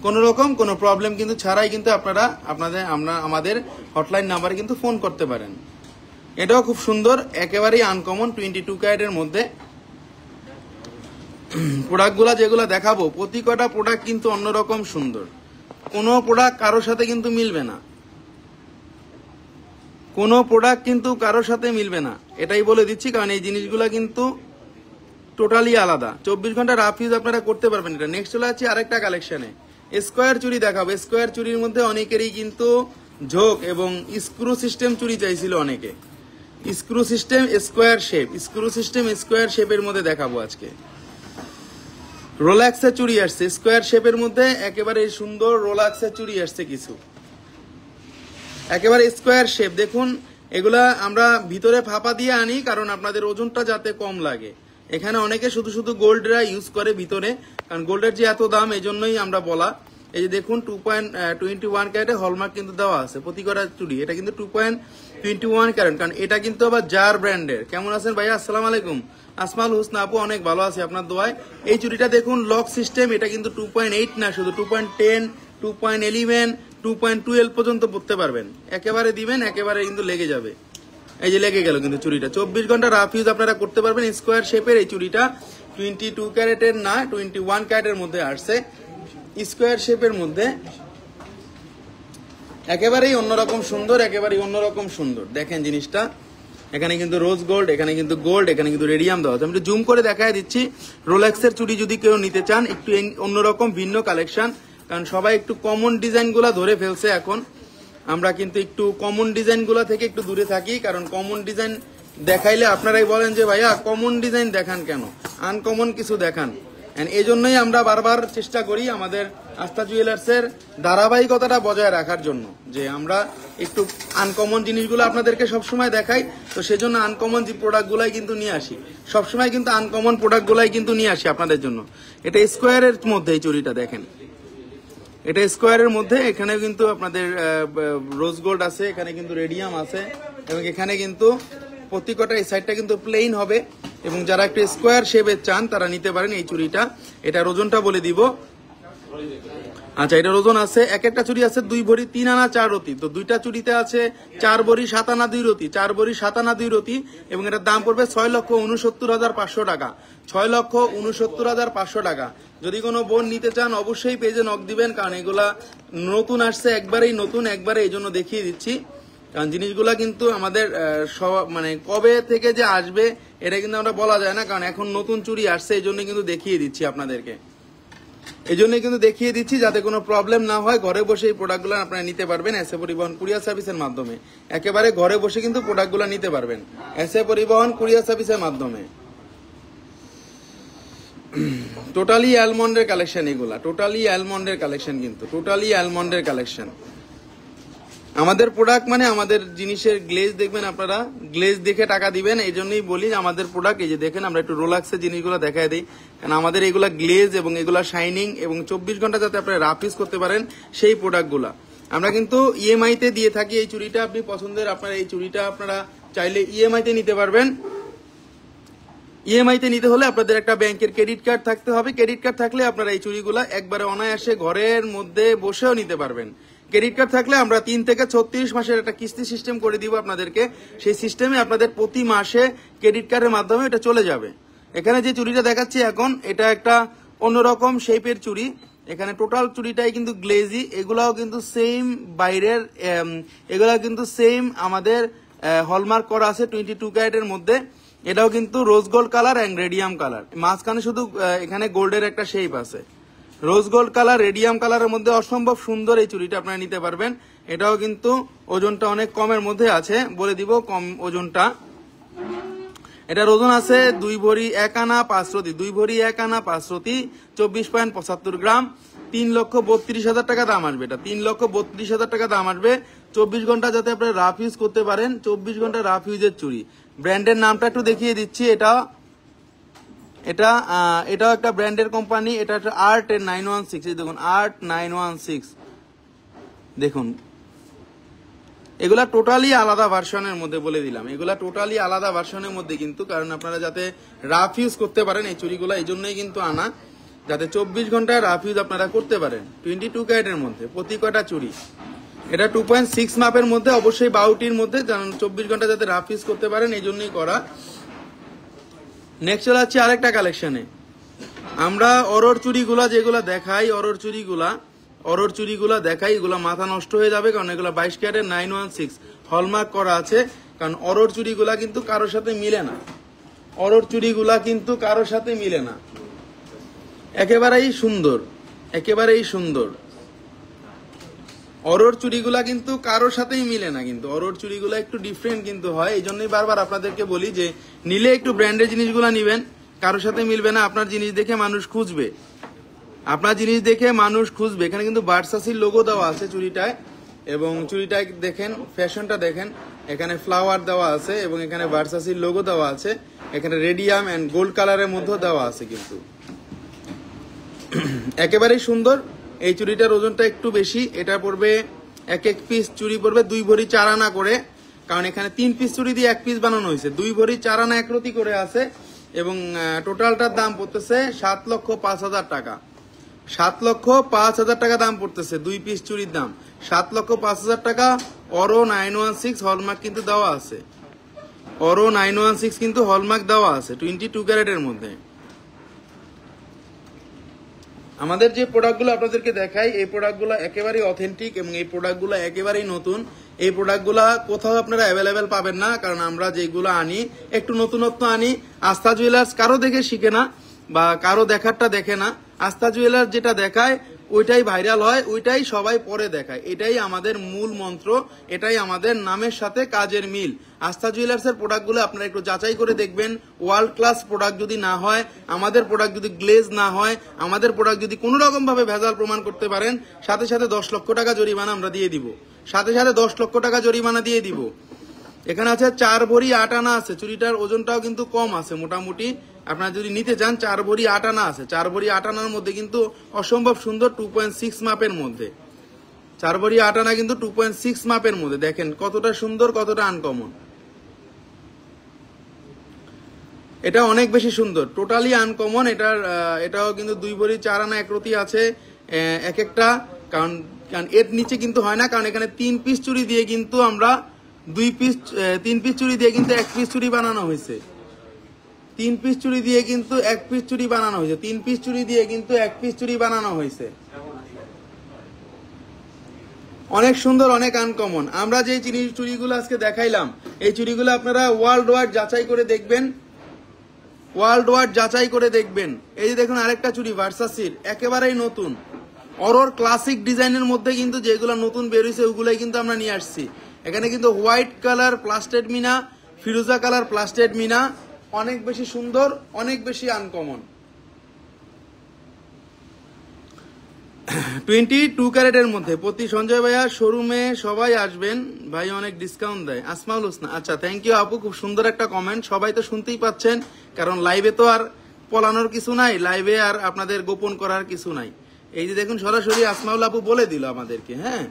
কোনো রকম কোনো প্রবলেম কিন্তু ছাড়াই কিন্তু আপনারা আমাদের হটলাইন নাম্বারে কিন্তু ফোন করতে পারেন। এটাও খুব সুন্দর, একেবারেই আনকমন 22 ক্যারেটের মধ্যে। প্রোডাক্টগুলো যেগুলো দেখাবো, প্রতি কটা প্রোডাক্ট কিন্তু অন্যরকম সুন্দর, কোনো প্রোডাক্ট কারোর সাথে কিন্তু মিলবে না, কোনো প্রোডাক্ট কিন্তু কারোর সাথে মিলবে না, এটাই বলে দিচ্ছি। কারণ এই জিনিসগুলো কিন্তু টোটালি আলাদা, 24 ঘন্টা রাফ ইউজ আপনারা করতে পারবেন এটা। নেক্সট চলে যাচ্ছি আরেকটা কালেকশনে, স্কোয়ার চুড়ি দেখাবো। স্কোয়ার চুড়ির মধ্যে অনেকেরই কিন্তু ঝোঁক, এবং স্ক্রু সিস্টেম চুড়ি চাইছিল অনেকে। স্ক্রু সিস্টেম স্কোয়ার শেপের মধ্যে দেখাবো আজকে। রোলাক্সের চুড়ি আসছে স্কোয়ার শেপের মধ্যে, একেবারে সুন্দর রোলাক্সের চুড়ি আসছে কিছু, একেবারে স্কোয়ার শেপ। দেখুন, এগুলা আমরা ভিতরে ফাঁপা দিয়ে আনি, কারণ আপনাদের ওজনটা যাতে কম লাগে। এখানে অনেকে শুধু গোল্ডরা ইউজ করে ভিতরে, কারণ গোল্ডের যে এত দাম, এই জন্যই আমরা বলা। এই যে দেখুন 2.21 ক্যারেটে হলমার্ক কিন্তু দেওয়া আছে প্রতি কটা চুড়ি। এটা কিন্তু 2.21 ক্যারেট, কারণ এটা কিন্তু আবার জার ব্র্যান্ডের। কেমন আছেন ভাইয়া? আসসালামু আলাইকুম। আসমাল হুসনা আপু, অনেক ভালো আছে আপনার দোয়ায়। এই চুড়িটা দেখুন লক সিস্টেম, এটা কিন্তু 2.8 না, শুধু 2.10, 2.11, 2.12 পর্যন্ত পড়তে পারবেন। একেবারে দিবেন, একেবারে কিন্তু লেগে যাবে। এই যে লেগে গেল কিন্তু চুড়িটা। 24 ঘন্টা রাফ ইউজ আপনারা করতে পারবেন। স্কোয়ার শেপের এই চুড়িটা 22 ক্যারেটের না, 21 ক্যারেটের মধ্যে আসছে, স্কোয়ার শেপের মধ্যে। একেবারেই অন্যরকম সুন্দর, একেবারেই অন্যরকম সুন্দর। দেখেন জিনিসটা, এখানে কিন্তু রোজ গোল্ড, এখানে কিন্তু গোল্ড, এখানে কিন্তু রেডিয়াম দেওয়া আছে। আমি একটু জুম করে দেখায় দিচ্ছি। রোলেক্সের চুড়ি যদি কেউ নিতে চান, একটু অন্যরকম ভিন্ন কালেকশন, কারণ সবাই একটু কমন ডিজাইন গুলা ধরে ফেলছে এখন। আমরা কিন্তু একটু কমন ডিজাইন গুলা থেকে একটু দূরে থাকি, কারণ কমন ডিজাইন দেখাইলে আপনারাই বলেন যে ভাইয়া কমন ডিজাইন দেখান কেন, আনকমন কিছু দেখান। এই জন্যই আমরা বারবার চেষ্টা করি আমাদের আস্থা জুয়েলার্সের ধারাবাহিকতাটা বজায় রাখার জন্য, যে আমরা একটু আনকমন জিনিসগুলো আপনাদেরকে সবসময় দেখাই। তো সেজন্য আনকমন যে প্রোডাক্টগুলাই কিন্তু নিয়ে আসি, সবসময় কিন্তু আনকমন প্রোডাক্টগুলাই কিন্তু নিয়ে আসি আপনাদের জন্য। এটা স্কোয়ারের মধ্যে এই চুড়িটা দেখেন, এটা স্কোয়ারের মধ্যে। এখানে কিন্তু আপনাদের রোজ গোল্ড আছে, এখানে কিন্তু রেডিয়াম আছে, এবং এখানে কিন্তু প্রত্যেকটা এই সাইডটা কিন্তু প্লেন হবে। এবং যারা একটু স্কোয়ার শেপে চান তারা নিতে পারেন এই চুড়িটা। এটার ওজনটা বলে দিব। আচ্ছা, এটার ওজন আছে, এক একটা চুড়ি আছে 2 ভরি 3 আনা 4 রতি। তো দুইটা চুড়িতে আছে 4 ভরি 7 আনা 2 রতি, 4 ভরি 7 আনা 2 রতি। এবং এটার দাম পড়বে 6,69,500 টাকা, 6,69,500 টাকা। যদি কোনো বোন নিতে চান অবশ্যই পেজে নক দিবেন, কারণ এগুলা নতুন আসছে, একবারেই নতুন, একবারে এই জন্য দেখিয়ে দিচ্ছি। কারণ জিনিসগুলা কিন্তু আমাদের মানে কবে থেকে যে আসবে এটা কিন্তু আমরা বলা যায় না, কারণ এখন নতুন চুড়ি আসছে, এই জন্য কিন্তু দেখিয়ে দিচ্ছি আপনাদেরকে। এই জন্যই কিন্তু দেখিয়ে দিচ্ছি যাতে কোনো প্রবলেম না হয়। ঘরে বসে এই প্রোডাক্টগুলো আপনারা নিতে পারবেন এসএ পরিবহন কুরিয়ার সার্ভিসের মাধ্যমে। একেবারে ঘরে বসে কিন্তু প্রোডাক্টগুলো নিতে পারবেন এসএ পরিবহন কুরিয়ার সার্ভিসের মাধ্যমে। টোটালি অ্যালমন্ডের কালেকশন, এগুলা টোটালি অ্যালমন্ডের কালেকশন, কিন্তু টোটালি অ্যালমন্ডের কালেকশন। আমাদের প্রোডাক্ট মানে আমাদের জিনিসের গ্লেজ দেখবেন আপনারা, গ্লেজ দেখে টাকা দিবেন। এই জন্যই বলি আমাদের প্রোডাক্ট, এই যে দেখেন আমরা একটু রোলাক্সের জিনিসগুলো দেখায় দিই, কারণ আমাদের এগুলা গ্লেজ এবং এগুলা শাইনিং, এবং 24 ঘন্টা যাতে আপনারা রাফ ইউজ করতে পারেন সেই প্রোডাক্টগুলা। আমরা কিন্তু ইএমআই তে দিয়ে থাকি এই চুড়িটা। আপনি পছন্দের আপনার এই চুড়িটা আপনারা চাইলে ইএমআই তে নিতে পারবেন। ইএমআই তে নিতে হলে আপনাদের একটা ব্যাংকের ক্রেডিট কার্ড থাকতে হবে। ক্রেডিট কার্ড থাকলে আপনারা এই চুড়িগুলা একবারে অনায়াসে ঘরের মধ্যে বসেও নিতে পারবেন। ক্রেডিট কার্ড থাকলে আমরা 3 থেকে 36 মাসের একটা কিস্তি সিস্টেম করে দিব আপনাদেরকে। সেই সিস্টেমে আপনাদের প্রতি মাসে ক্রেডিট কার্ডের মাধ্যমে এটা চলে যাবে। এখানে যে চুড়িটা দেখাচ্ছি এখন, এটা একটা অন্যরকম শেপের চুড়ি। এখানে টোটাল চুড়িটাই কিন্তু গ্লেজি, এগুলাও কিন্তু সেম বাইরের, এগুলা কিন্তু সেম আমাদের হলমার্ক করা আছে 22 ক্যারেটের মধ্যে। এটাও কিন্তু rose gold colour and radium colour, মাঝখানে শুধু এখানে গোল্ডের একটা শেপ আছে। রোজ গোল্ড কালার রেডিয়াম কালারের মধ্যে অসম্ভব সুন্দর এই চুড়িটা আপনারা নিতে পারবেন। এটাও কিন্তু ওজনটা অনেক কমের মধ্যে আছে, বলে দিব কম ওজনটা। এটার ওজন আছে 2 ভরি 1 আনা 5 রতি, 2 ভরি 1 আনা 5 রতি, 24.75 গ্রাম। 3,32,000 টাকা দাম আসবে। এটা 3,32,000 টাকা দাম আসবে। 24 ঘন্টা যাতে আপনারা রাফ ইউজ করতে পারেন, 24 ঘন্টা রাফ ইউজের চুড়ি। ব্র্যান্ডের নামটা একটু দেখিয়ে দিচ্ছি। এটাও একটা ব্র্যান্ডের কোম্পানি। এটা একটা আর্ট 916, দেখুন আর্ট 916, দেখুন এগুলা টোটালি আলাদা ভার্সনের মধ্যে, বলে দিলাম এগুলা টোটালি আলাদা ভার্সনের মধ্যে কিন্তু, কারণ আপনারা যাতে রাফ ইউজ করতে পারেন এই চুড়িগুলা, এই জন্যই কিন্তু আনা, যাতে 24 ঘন্টায় রাফ ইউজ আপনারা করতে পারেন। 22 ক্যারেটের মধ্যে প্রতি কটা চুড়ি। এটা 2.6 মাপের মধ্যে, অবশ্যই বাউটির মধ্যে, কারণ 24 ঘন্টা যাতে রাফ ইউজ করতে পারেন এই জন্যই করা। নেক্সট চলে যাচ্ছে আরেকটা কালেকশনে। আমরা অরোর চুড়িগুলা যেগুলা দেখাই, অরোর চুড়িগুলা দেখাই, এগুলা মাথা নষ্ট হয়ে যাবে, কারণ এগুলা 22 ক্যারেটের 916 হলমার্ক করা আছে। কারণ অরোর চুড়িগুলা কিন্তু কারোর সাথে মিলে না, অরোর চুড়িগুলা কিন্তু কারোর সাথে মিলে না। একেবারেই সুন্দর, একেবারেই সুন্দর। অরোর চুড়িগুলা কিন্তু কারোর সাথেই মিলে না, কিন্তু অরোর চুড়িগুলা একটু ডিফারেন্ট কিন্তু হয়। এই জন্যই বারবার আপনাদেরকে বলি যে নিলে একটু ব্র্যান্ডের জিনিসগুলা নিবেন, কারোর সাথে মিলবে না। আপনার জিনিস দেখে মানুষ খুঁজবে, আপনার জিনিস দেখে মানুষ খুঁজবে। এখানে কিন্তু ভার্সাসির লোগো দেওয়া আছে চুড়িটায়, এবং চুড়িটায় দেখেন, ফ্যাশনটা দেখেন, এখানে ফ্লাওয়ার দেওয়া আছে এবং এখানে ভার্সাসির লোগো দেওয়া আছে। এখানে রেডিয়াম এন্ড গোল্ড কালারের মধ্যে দেওয়া আছে, কিন্তু একেবারেই সুন্দর। এই চুড়িটার ওজনটা একটু বেশি, এটা পড়বে এক এক পিস চুড়ি পড়বে 2 ভরি 4 আনা করে, কারণ এখানে 3 পিস চুড়ি দিয়ে 1 পিস বানানো হয়েছে। 2 ভরি 4 আনা একরতি করে আছে এবং টোটালটার দাম পড়তেছে 7,05,000 টাকা। 7,05,000 টাকা দাম পড়তেছে 2 পিস চুড়ির দাম, 7,05,000 টাকা। অরো 916 হলমার্ক কিন্তু দেওয়া আছে, অরো 916 কিন্তু হলমার্ক দেওয়া আছে 22 ক্যারেটের মধ্যে। আমাদের যে প্রোডাক্টগুলো আপনাদেরকে দেখাই, এই প্রোডাক্টগুলো একেবারেই অথেন্টিক এবং এই প্রোডাক্টগুলো একেবারেই নতুন। এই প্রোডাক্টগুলো কোথাও আপনারা অ্যাভেলেবেল পাবেন না, কারণ আমরা যেগুলো আনি একটু নতুনত্ব আনি। আস্থা জুয়েলার্স কারো দেখে শিখে না বা কারো দেখারটা দেখে না। আস্থা জুয়েলার্স যেটা দেখায় ওইটাই ভাইরাল হয়, ওইটাই সবাই পরে দেখায়। এটাই আমাদের মূল মন্ত্র, এটাই আমাদের নামের সাথে কাজের মিল। আস্থা জুয়েলার্সের প্রোডাক্টগুলো আপনারা একটু যাচাই করে দেখবেন। ওয়ার্ল্ড ক্লাস প্রোডাক্ট যদি না হয়, আমাদের প্রোডাক্ট যদি গ্লেজ না হয়, আমাদের প্রোডাক্ট যদি কোনো রকম ভাবে ভেজাল প্রমাণ করতে পারেন, সাথে সাথে 10 লক্ষ টাকা জরিমানা আমরা দিয়ে দিব, সাথে সাথে 10 লক্ষ টাকা জরিমানা দিয়ে দিব। এখানে আছে 4 ভরি 8 আনা আছে, চুরিটার ওজনটাও কিন্তু কম আছে মোটামুটি। আপনারা যদি নিতে চান 4 ভরি 8 আনা আছে, 4 ভরি 8 আনার মধ্যে কিন্তু অসম্ভব সুন্দর 2.6 মাপের মধ্যে, 4 ভরি 8 আনা কিন্তু 2.6 মাপের মধ্যে। দেখেন কতটা সুন্দর, কতটা আনকমন। এটা অনেক বেশি সুন্দর, টোটালি আনকমন। এটাও কিন্তু 2 ভরি 4 আনা একরতি আছে এক একটা, কারণ এর নিচে কিন্তু হয় না, কারণ এখানে 3 পিস চুড়ি দিয়ে কিন্তু আমরা 3 পিস চুড়ি দিয়ে কিন্তু 1 পিস চুড়ি বানানো হয়েছে। 3 পিস চুড়ি দিয়ে কিন্তু 1 পিস চুড়ি বানানো হয়েছে, 3 পিস চুড়ি দিয়ে কিন্তু 1 পিস চুড়ি বানানো হয়েছে। অনেক সুন্দর, অনেক আনকমন। আমরা যে চুড়িগুলো আজকে দেখাইলাম, এই চুড়িগুলো আপনারা ওয়ার্ল্ড ওয়াইড যাচাই করে দেখবেন, ওয়ার্ল্ড ওয়াইড যাচাই করে দেখবেন। এই যে দেখুন আরেকটা চুড়ি ভার্সাসির, একেবারেই নতুন অরোর ক্লাসিক ডিজাইনের মধ্যে কিন্তু যেগুলো নতুন বেরিয়েছে ওগুলাই কিন্তু আমরা নিয়ে আসছি। এখানে কিন্তু হোয়াইট কালার প্লাস্টেড মিনা, ফিরোজা কালার প্লাস্টেড মিনা, অনেক বেশি সুন্দর, অনেক বেশি আনকমন। 22 ক্যারেটের মধ্যে প্রতি সঞ্জয় ভাইয়া শোরুমে সবাই আসবেন, ভাই অনেক ডিসকাউন্ট দেয়। আসমাউল হোসনা, আচ্ছা থ্যাংক ইউ আপু, খুব সুন্দর একটা কমেন্ট। সবাই তো শুনতেই পাচ্ছেন, কারণ লাইভে তো আর পলানোর কিছু নাই, লাইভে আর আপনাদের গোপন করার কিছু নাই। এই যে দেখুন সরাসরি আসমাউল আপু বলে দিল আমাদেরকে, হ্যাঁ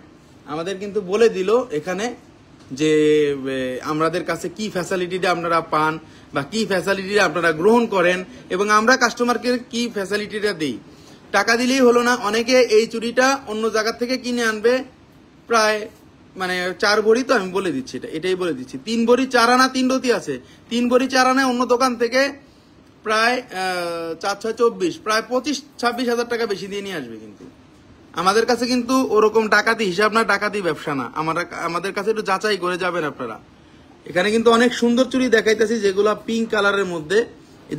আমাদের কিন্তু বলে দিল এখানে যে আমাদের কাছে কি ফ্যাসিলিটিটা আপনারা পান বা কি ফ্যাসিলিটিটা আপনারা গ্রহণ করেন এবং আমরা কাস্টমারকে কি ফ্যাসিলিটিটা দেই। টাকা দিলেই হলো না, অনেকে এই চুড়িটা অন্য জায়গা থেকে কিনে আনবে, প্রায় 4 ভরি, তো আমি বলে দিচ্ছি এটাই বলে দিচ্ছি, 3 ভরি 4 আনা 3 রতি আছে, 3 ভরি 4 আনা অন্য দোকান থেকে প্রায় 4-6-24 প্রায় 25-26 হাজার টাকা বেশি দিয়ে নিয়ে আসবে। কিন্তু আমাদের কাছে কিন্তু ওরকম ডাকাতি হিসাব না, ডাকাতি ব্যবসা না। আমাদের কাছে একটু যাচাই করে যাবেন আপনারা। এখানে কিন্তু অনেক সুন্দর চুড়ি দেখাইতেছি যেগুলো পিঙ্ক কালারের মধ্যে।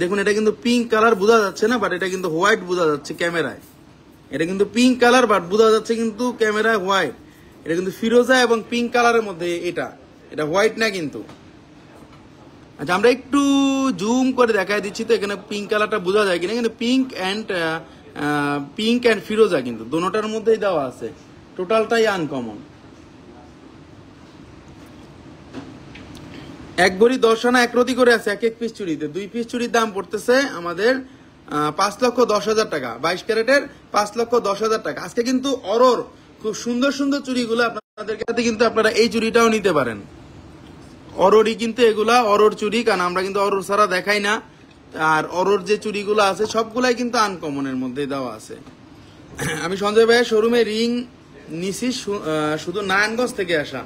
দেখুন এটা কিন্তু পিঙ্ক কালার বোঝা যাচ্ছে না, বাট এটা কিন্তু হোয়াইট বোঝা যাচ্ছে ক্যামেরায়। এটা কিন্তু পিঙ্ক কালার বাট বোঝা যাচ্ছে কিন্তু ক্যামেরায় হোয়াইট। এটা কিন্তু ফিরোজা এবং পিঙ্ক কালারের মধ্যে, এটা হোয়াইট না কিন্তু। আচ্ছা আমরা একটু জুম করে দেখাই দিচ্ছি, তো এখানে পিঙ্ক কালারটা বোঝা যায় কিনা। কিন্তু পিঙ্ক অ্যান্ড ফিরোজা কিন্তু দোনোটার মধ্যেই দেওয়া আছে, টোটালটাই আনকমন। 1 ভরি 10 আনা একরতি করে আছে এক এক পিস চুড়িতে। 2 পিস চুড়ির দাম পড়তেছে আমাদের 5,10,000 টাকা, 22 ক্যারেটের 5,10,000 টাকা। আজকে কিন্তু অরোর খুব সুন্দর সুন্দর চুড়িগুলো আপনাদের কাছে কিন্তু আপনারা এই চুড়িটাও নিতে পারেন। অরোরই কিন্তু এগুলা অরোর চুড়ি, কারণ আমরা কিন্তু অরোর ছাড়া দেখাই না। আর অরোর যে চুড়িগুলো আছে সবগুলাই কিন্তু আনকমনের মধ্যে দেওয়া আছে। আমি সঞ্জয় ভাইয়ের শোরুমে রিং নিছি, শুধু নারায়ণগঞ্জ থেকে আসা।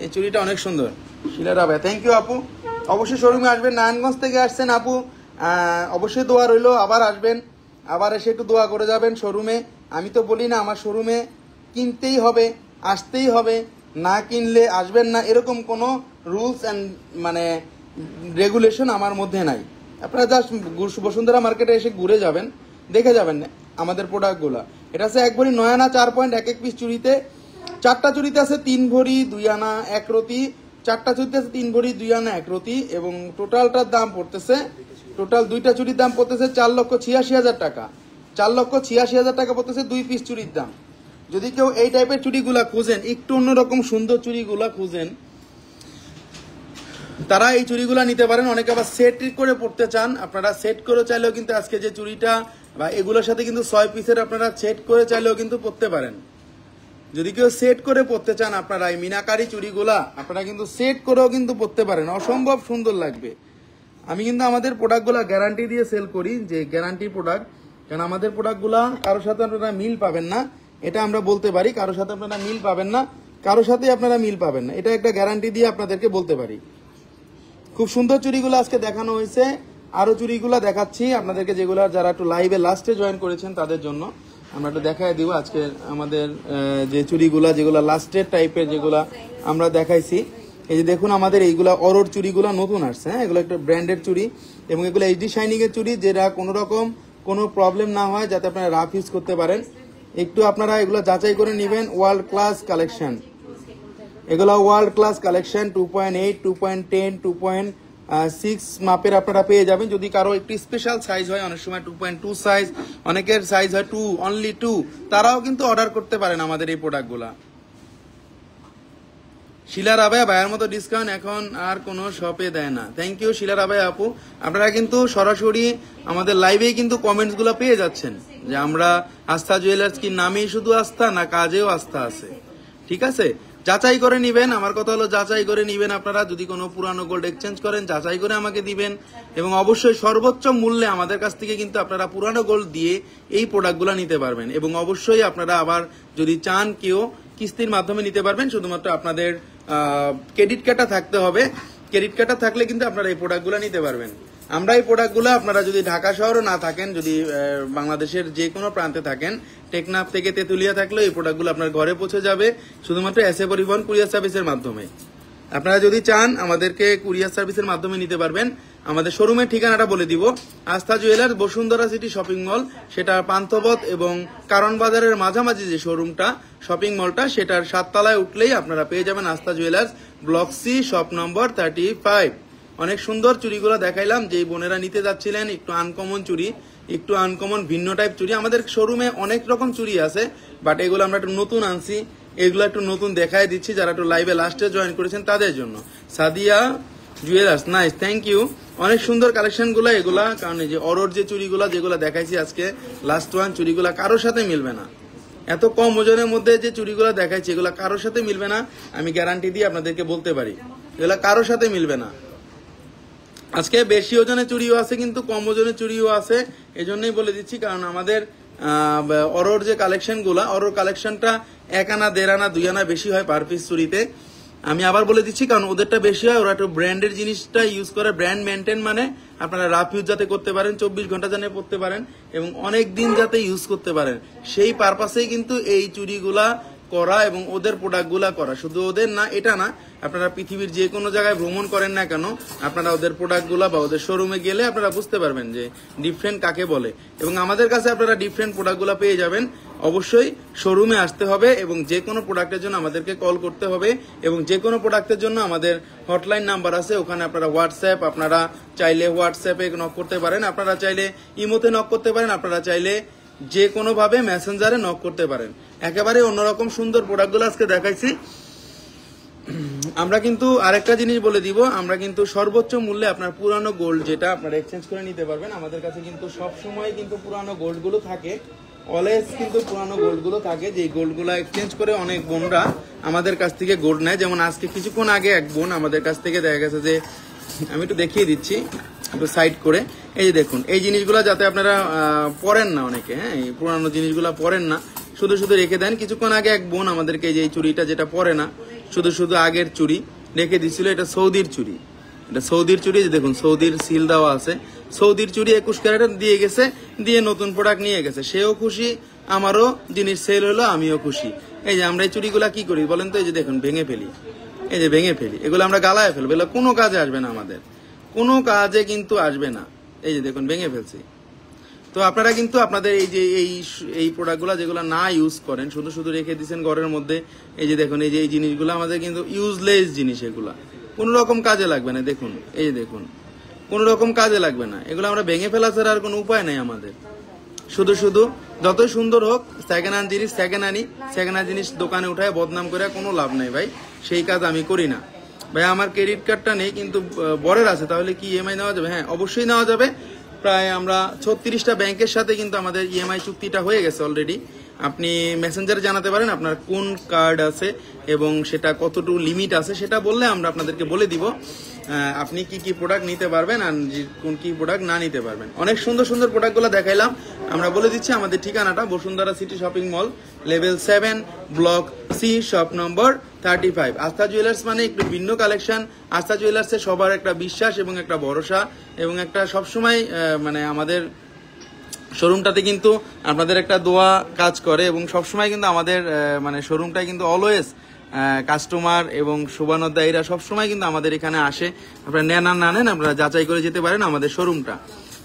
এই চুড়িটা অনেক সুন্দর। শিলারা ভাই থ্যাংক ইউ আপু, অবশ্যই শোরুমে আসবেন। নারায়ণগঞ্জ থেকে আসছেন আপু, অবশ্যই দোয়া রইলো, আবার আসবেন, আবার এসে একটু দোয়া করে যাবেন শোরুমে। আমি তো বলি না আমার শোরুমে কিনতেই হবে, আসতেই হবে, না কিনলে আসবেন না, এরকম কোনো রুলস অ্যান্ড রেগুলেশন আমার মধ্যে নাই। আপনারা জাস্ট বসুন্ধরা মার্কেটে এসে ঘুরে যাবেন, দেখে যাবেন আমাদের প্রোডাক্টগুলো। এটা আছে 1 ভরি 9 আনা 4.1 পিস চুড়িতে, 4টা চুড়িতে আছে 3 ভরি 2 আনা 1 রতি, 4টা চুড়িতে আছে 3 ভরি 2 আনা 1 রতি, এবং টোটালটার দাম পড়তেছে, টোটাল 2টা চুড়ির দাম পড়তেছে 4,86,000 টাকা। 4,86,000 টাকা পড়তেছে 2 পিস চুড়ির দাম। যদি কেউ এই টাইপের চুড়িগুলা খুঁজেন, একটু অন্যরকম সুন্দর চুড়িগুলা খুঁজেন, তারা এই চুড়িগুলা নিতে পারেন। অনেকে আবার সেট করে পড়তে চান, আপনারা সেট করে চাইলেও কিন্তু আজকে যে চুড়িটা বা এগুলোর সাথে কিন্তু 6 পিসের আপনারা সেট করে চাইলেও কিন্তু পরতে পারেন। যদি কেউ সেট করে পরতে চান আপনারা এই মিনাকারি চুড়িগুলা আপনারা কিন্তু সেট করেও কিন্তু পরতে পারেন, অসম্ভব সুন্দর লাগবে। আমি কিন্তু আমাদের প্রোডাক্টগুলা গ্যারান্টি দিয়ে সেল করি, যে গ্যারান্টি প্রোডাক্ট, কারণ আমাদের প্রোডাক্টগুলা কারোর সাথে আপনারা মিল পাবেন না, এটা আমরা বলতে পারি। কারোর সাথে আপনারা মিল পাবেন না, কারোর সাথে আপনারা মিল পাবেন না, এটা একটা গ্যারান্টি দিয়ে আপনাদেরকে বলতে পারি। খুব সুন্দর চুড়িগুলো আজকে দেখানো হয়েছে, আরো চুড়িগুলো দেখাচ্ছি আপনাদেরকে, যেগুলো যারা একটু লাইভে লাস্টে জয়েন করেছেন তাদের জন্য আমরা একটু দেখাই দিব। আজকে আমাদের যে চুড়িগুলা যেগুলো লাস্টের টাইপের যেগুলা আমরা দেখাইছি, এই যে দেখুন আমাদের এইগুলা অরোর চুড়িগুলো নতুন আসছে, হ্যাঁ এগুলো একটা ব্র্যান্ডের চুড়ি এবং এগুলো এইচডি শাইনিং এর চুড়ি, যেটা কোনো রকম কোনো প্রবলেম না হয়, যাতে আপনারা রাফ ইউজ করতে পারেন। একটু আপনারা এগুলো যাচাই করে নেবেন। ওয়ার্ল্ড ক্লাস কালেকশন, এগুলো ওয়ার্ল্ড ক্লাস কালেকশন 2.8, 2.10, 2.6 মাপের আপনারা পেয়ে যাবেন। যদি কারো একটু স্পেশাল সাইজ হয়, অনেক সময় 2.2 সাইজ, অনেকের সাইজ হয় 2, অনলি 2, তারাও কিন্তু অর্ডার করতে পারেন আমাদের এই প্রোডাক্টগুলা। শিলা রাবায়া ভাইয়ের মতো ডিসকাউন্ট এখন আর কোনো শপে দেয় না। থ্যাংক ইউ শিলা রাবায়া আপু। আপনারা কিন্তু সরাসরি আমাদের লাইভেই কিন্তু কমেন্টস গুলো পেয়ে যাচ্ছেন যে আমরা আস্থা জুয়েলার্স কি নামেই শুধু আস্থা, না কাজেও আস্থা আছে। ঠিক আছে, যাচাই করে নিবেন। আমার কথা হলো যাচাই করে নিবেন। আপনারা যদি কোনো পুরানো গোল্ড এক্সচেঞ্জ করেন, যাচাই করে আমাকে দিবেন এবং অবশ্যই সর্বোচ্চ মূল্যে আমাদের কাছ থেকে কিন্তু আপনারা পুরানো গোল্ড দিয়ে এই প্রোডাক্টগুলো নিতে পারবেন। এবং অবশ্যই আপনারা আবার যদি চান কেউ কিস্তির মাধ্যমে নিতে পারবেন, শুধুমাত্র আপনাদের ক্রেডিট কার্ডটা থাকতে হবে। ক্রেডিট কার্ডটা থাকলে কিন্তু আপনারা এই প্রোডাক্টগুলো নিতে পারবেন। আমরা এই প্রোডাক্টগুলো আপনারা যদি ঢাকা শহরও না থাকেন, যদি বাংলাদেশের যে কোনো প্রান্তে থাকেন, টেকনাফ থেকে তেতুলিয়া থাকলে এই প্রোডাক্টগুলো আপনার ঘরে পৌঁছে যাবে শুধুমাত্র এসএ পরিবহন কুরিয়ার সার্ভিসের মাধ্যমে। আপনারা যদি চান আমাদেরকে কুরিয়ার সার্ভিসের মাধ্যমে নিতে পারবেন। আমাদের শোরুমের ঠিকানাটা বলে দিব, আস্থা জুয়েলার্স বসুন্ধরা সিটি শপিং মল, সেটা পান্থপথ এবং কারণ বাজারের মাঝামাঝি যে শোরুমটা শপিং মলটা, সেটার 7 তলায় উঠলেই আপনারা পেয়ে যাবেন Astha jewellers, block C, shop number 35। অনেক সুন্দর চুড়িগুলো দেখাইলাম, যেই বোনেরা নিতে যাচ্ছিলেন একটু আনকমন চুড়ি, একটু আনকমন ভিন্ন টাইপ চুড়ি। আমাদের শোরুমে অনেক রকম চুড়ি আছে, বাট এগুলো আমরা একটু নতুন আনছি, এগুলো একটু নতুন দেখাই দিচ্ছি যারা একটু লাইভে লাস্টে জয়েন করেছেন তাদের জন্য। Sadia jewellers, nice, thank you. অনেক সুন্দর কালেকশন গুলা এগুলা, কারণ এই যে অরোর যে চুড়িগুলা যেগুলো দেখাইছি আজকে লাস্ট ওয়ান, চুড়িগুলা কারোর সাথে মিলবে না। এত কম ওজনের মধ্যে যে চুড়িগুলো দেখাইছি এগুলা কারোর সাথে মিলবে না, আমি গ্যারান্টি দিয়ে আপনাদেরকে বলতে পারি, এগুলা কারোর সাথে মিলবে না। আজকে বেশি ওজনের চুড়িও আছে কিন্তু কম ওজনের চুড়িও আছে, এই জন্যই বলে দিচ্ছি, কারণ আমাদের অরোর যে কালেকশন গুলা, অরোর কালেকশনটা 1 আনা 1.5 আনা 2 আনা বেশি হয় পার পিস চুড়িতে। আমি আবার বলে দিচ্ছি, কারণ ওদেরটা বেশি হয়, ওরা একটু ব্র্যান্ডের জিনিসটা ইউজ করে, ব্র্যান্ড মেনটেন, মানে আপনারা রাফ ইউজ যাতে করতে পারেন, 24 ঘন্টা জানে পড়তে পারেন এবং অনেক দিন যাতে ইউজ করতে পারেন, সেই পারপাসেই কিন্তু এই চুড়িগুলা করা এবং ওদের প্রোডাক্টগুলা করা। শুধু ওদের না, এটা না, আপনারা পৃথিবীর যে কোনো জায়গায় ভ্রমণ করেন না কেন, আপনারা ওদের প্রোডাক্টগুলা বা ওদের শোরুমে গেলে আপনারা বুঝতে পারবেন যে ডিফারেন্ট কাকে বলে। এবং আমাদের কাছে আপনারা ডিফারেন্ট প্রোডাক্টগুলা পেয়ে যাবেন। অবশ্যই শোরুমে আসতে হবে এবং যে কোনো প্রোডাক্টের জন্য আমাদেরকে কল করতে হবে এবং যে কোনো প্রোডাক্টের জন্য আমাদের হটলাইন নাম্বার আছে, ওখানে আপনারা হোয়াটসঅ্যাপ, আপনারা চাইলে হোয়াটসঅ্যাপে নক করতে পারেন, আপনারা চাইলে ইমোতে নক করতে পারেন, আপনারা চাইলে যে কোনো ভাবে মেসেঞ্জারে নক করতে পারেন। একেবারে অন্যরকম সুন্দর প্রোডাক্টগুলো আজকে দেখাইছি। আমরা কিন্তু আরেকটা জিনিস বলে দিব, আমরা কিন্তু সর্বোচ্চ মূল্যে আপনার পুরানো গোল্ড যেটা আপনারা এক্সচেঞ্জ করে নিতে পারবেন। আমাদের কাছে কিন্তু সব সময় কিন্তু পুরানো গোল্ড গুলো থাকে, অলওয়েজ কিন্তু পুরানো গোল্ড গুলো থাকে, যে গোল্ড গুলো এক্সচেঞ্জ করে অনেক বোনরা আমাদের কাছ থেকে গোল্ড নেয়। যেমন আজকে কিছুক্ষণ আগে এক বোন আমাদের কাছ থেকে দেখা গেছে যে, আমি একটু দেখিয়ে দিচ্ছি একটু সাইড করে, এই যে দেখুন এই জিনিসগুলো যাতে আপনারা পরেন না, অনেকে হ্যাঁ এই পুরানো জিনিসগুলো পরেন না, শুধু শুধু রেখে দেন। কিছুক্ষণ আগে এক বোন আমাদেরকে এই চুড়িটা যেটা পরে না, শুধু শুধু আগের চুড়ি রেখে দিচ্ছিল, এটা সৌদির চুড়ি, এটা সৌদির চুড়ি, দেখুন সৌদির সিল দেওয়া আছে, সৌদির চুড়ি 21 ক্যারেটের দিয়ে গেছে, দিয়ে নতুন প্রোডাক্ট নিয়ে গেছে, সেও খুশি, আমারও জিনিস সেল হলো, আমিও খুশি। এই যে আমরা এই চুড়িগুলা কি করি বলেন তো, এই যে দেখুন ভেঙে ফেলি, এই যে ভেঙে ফেলি, এগুলো আমরা গালায় ফেলবো, এগুলো কোনো কাজে আসবে না, আমাদের কোনো কাজে কিন্তু আসবে না। এই যে দেখুন ভেঙে ফেলছি। তো আপনারা কিন্তু আপনাদের এই যে এই প্রোডাক্টগুলো যেগুলো না ইউজ করেন, শুধু শুধু রেখে দিচ্ছেন ঘরের মধ্যে, এই যে দেখুন এই যে এই জিনিসগুলো আমাদের কিন্তু ইউজলেস জিনিস, এগুলা কোনো রকম কাজে লাগবে না। দেখুন এই যে দেখুন কোনো রকম কাজে লাগবে না, এগুলো আমরা ভেঙে ফেলা ছাড়া আর কোনো উপায় নেই আমাদের। শুধু শুধু যতই সুন্দর হোক, সেকেন্ড হ্যান্ড জিনিস সেকেন্ড হ্যান্ডই, সেকেন্ড হ্যান্ড জিনিস দোকানে উঠায় বদনাম করে কোনো লাভ নেই ভাই, সেই কাজ আমি করি না ভাই। আমার ক্রেডিট কার্ডটা নেই কিন্তু বরের আছে, তাহলে কি ইএমআই নেওয়া যাবে? হ্যাঁ অবশ্যই নেওয়া যাবে। প্রায় আমরা 36টা ব্যাংকের সাথে কিন্তু আমাদের ইএমআই চুক্তিটা হয়ে গেছে অলরেডি। আপনি মেসেঞ্জারে জানাতে পারেন আপনার কোন কার্ড আছে এবং সেটা কতটুকু লিমিট আছে, সেটা বললে আমরা আপনাদেরকে বলে দিব আপনি কি কি প্রোডাক্ট নিতে পারবেন আর কোন কি প্রোডাক্ট না নিতে পারবেন। অনেক সুন্দর সুন্দর প্রোডাক্টগুলো দেখাইলাম। আমরা বলে দিচ্ছি আমাদের ঠিকানাটা Bashundhara city shopping mall, level 7, block C, shop number 35। Astha jewellers মানে একটু ভিন্ন কালেকশন। আস্থা জুয়েলার্সে সবার একটা বিশ্বাস এবং একটা ভরসা এবং একটা সবসময় মানে আমাদের শোরুমটাতে কিন্তু আপনাদের একটা দোয়া কাজ করে এবং সবসময় কিন্তু আমাদের মানে শোরুমটায় কিন্তু অলওয়েজ কাস্টমার এবং শুভানুধ্যায়ীরা সবসময় কিন্তু আমাদের এখানে আসে। আপনারা নেন আর না নেন, আপনারা যাচাই করে যেতে পারেন আমাদের শোরুমটা।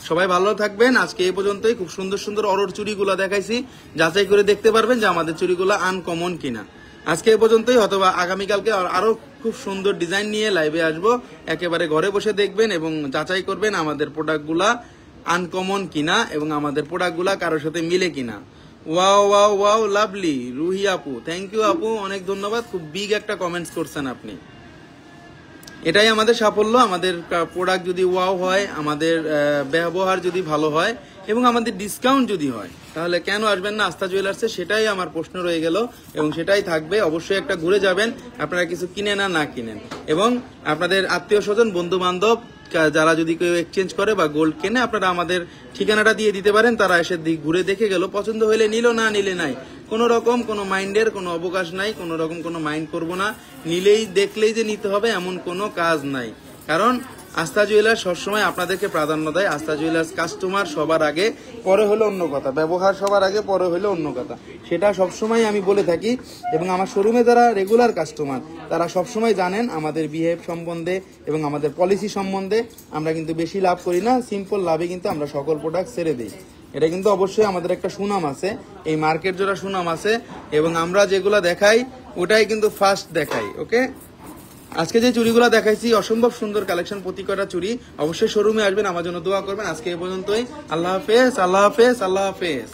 সবাই ভালো থাকবেন। আজকে এই পর্যন্তই। খুব সুন্দর সুন্দর অরোর চুড়িগুলো দেখাইছি, যাচাই করে দেখতে পারবেন যে আমাদের চুড়িগুলো আনকমন কিনা। আজকে এই পর্যন্তই, অথবা আগামীকালকে আরো খুব সুন্দর ডিজাইন নিয়ে লাইভে আসবো। একেবারে ঘরে বসে দেখবেন এবং যাচাই করবেন আমাদের প্রোডাক্টগুলা আনকমন কিনা এবং আমাদের প্রোডাক্টগুলা কারোর সাথে মিলে কিনা। Wow wow wow, lovely Ruhi আপু, থ্যাংক ইউ আপু, অনেক ধন্যবাদ। খুব বিগ একটা কমেন্টস করছেন আপনি। এটাই আমাদের সাফল্য। আমাদের প্রোডাক্ট যদি ওয়াও হয়, আমাদের ব্যবহার যদি ভালো হয় এবং আমাদের ডিসকাউন্ট যদি হয়, তাহলে কেন আসবেন না আস্থা জুয়েলার্সে? সেটাই আমার প্রশ্ন রয়ে গেল এবং সেটাই থাকবে। অবশ্যই একটা ঘুরে যাবেন, আপনারা কিছু কিনেন আর না কিনেন, এবং আপনাদের আত্মীয় স্বজন, বন্ধু বান্ধব যারা যদি কেউ এক্সচেঞ্জ করে বা গোল্ড কেনে, আপনারা আমাদের ঠিকানাটা দিয়ে দিতে পারেন। তারা এসে ঘুরে দেখে গেল, পছন্দ হলে নিল, না নিলে নাই। কোনো রকম কোনো মাইন্ডের কোনো অবকাশ নাই, কোনো রকম কোনো মাইন্ড করবো না। নিলেই দেখলেই যে নিতে হবে এমন কোনো কাজ নাই, কারণ আস্থা জুয়েলার্স সবসময় আপনাদেরকে প্রাধান্য দেয়। আস্থা জুয়েলার্স কাস্টমার সবার আগে, পরে হলো অন্য কথা। ব্যবহার সবার আগে, পরে হলো অন্য কথা। সেটা সবসময় আমি বলে থাকি এবং আমার শোরুমে যারা রেগুলার কাস্টমার তারা সবসময় জানেন আমাদের বিহেভ সম্বন্ধে এবং আমাদের পলিসি সম্বন্ধে। আমরা কিন্তু বেশি লাভ করি না, সিম্পল লাভে কিন্তু আমরা সকল প্রোডাক্ট ছেড়ে দিই। এটা কিন্তু অবশ্যই আমাদের একটা সুনাম আছে, এই মার্কেট জোড়া সুনাম আছে, এবং আমরা যেগুলো দেখাই ওটাই কিন্তু ফার্স্ট দেখাই। ওকে, আজকে যে চুড়িগুলো দেখাইছি অসম্ভব সুন্দর কালেকশন, প্রতি কটা চুড়ি। অবশ্যই শোরুমে আসবেন, আমার জন্য দোয়া করবেন। আজকে এই পর্যন্তই। আল্লাহ হাফেজ, আল্লাহ হাফেজ, আল্লাহ হাফেজ।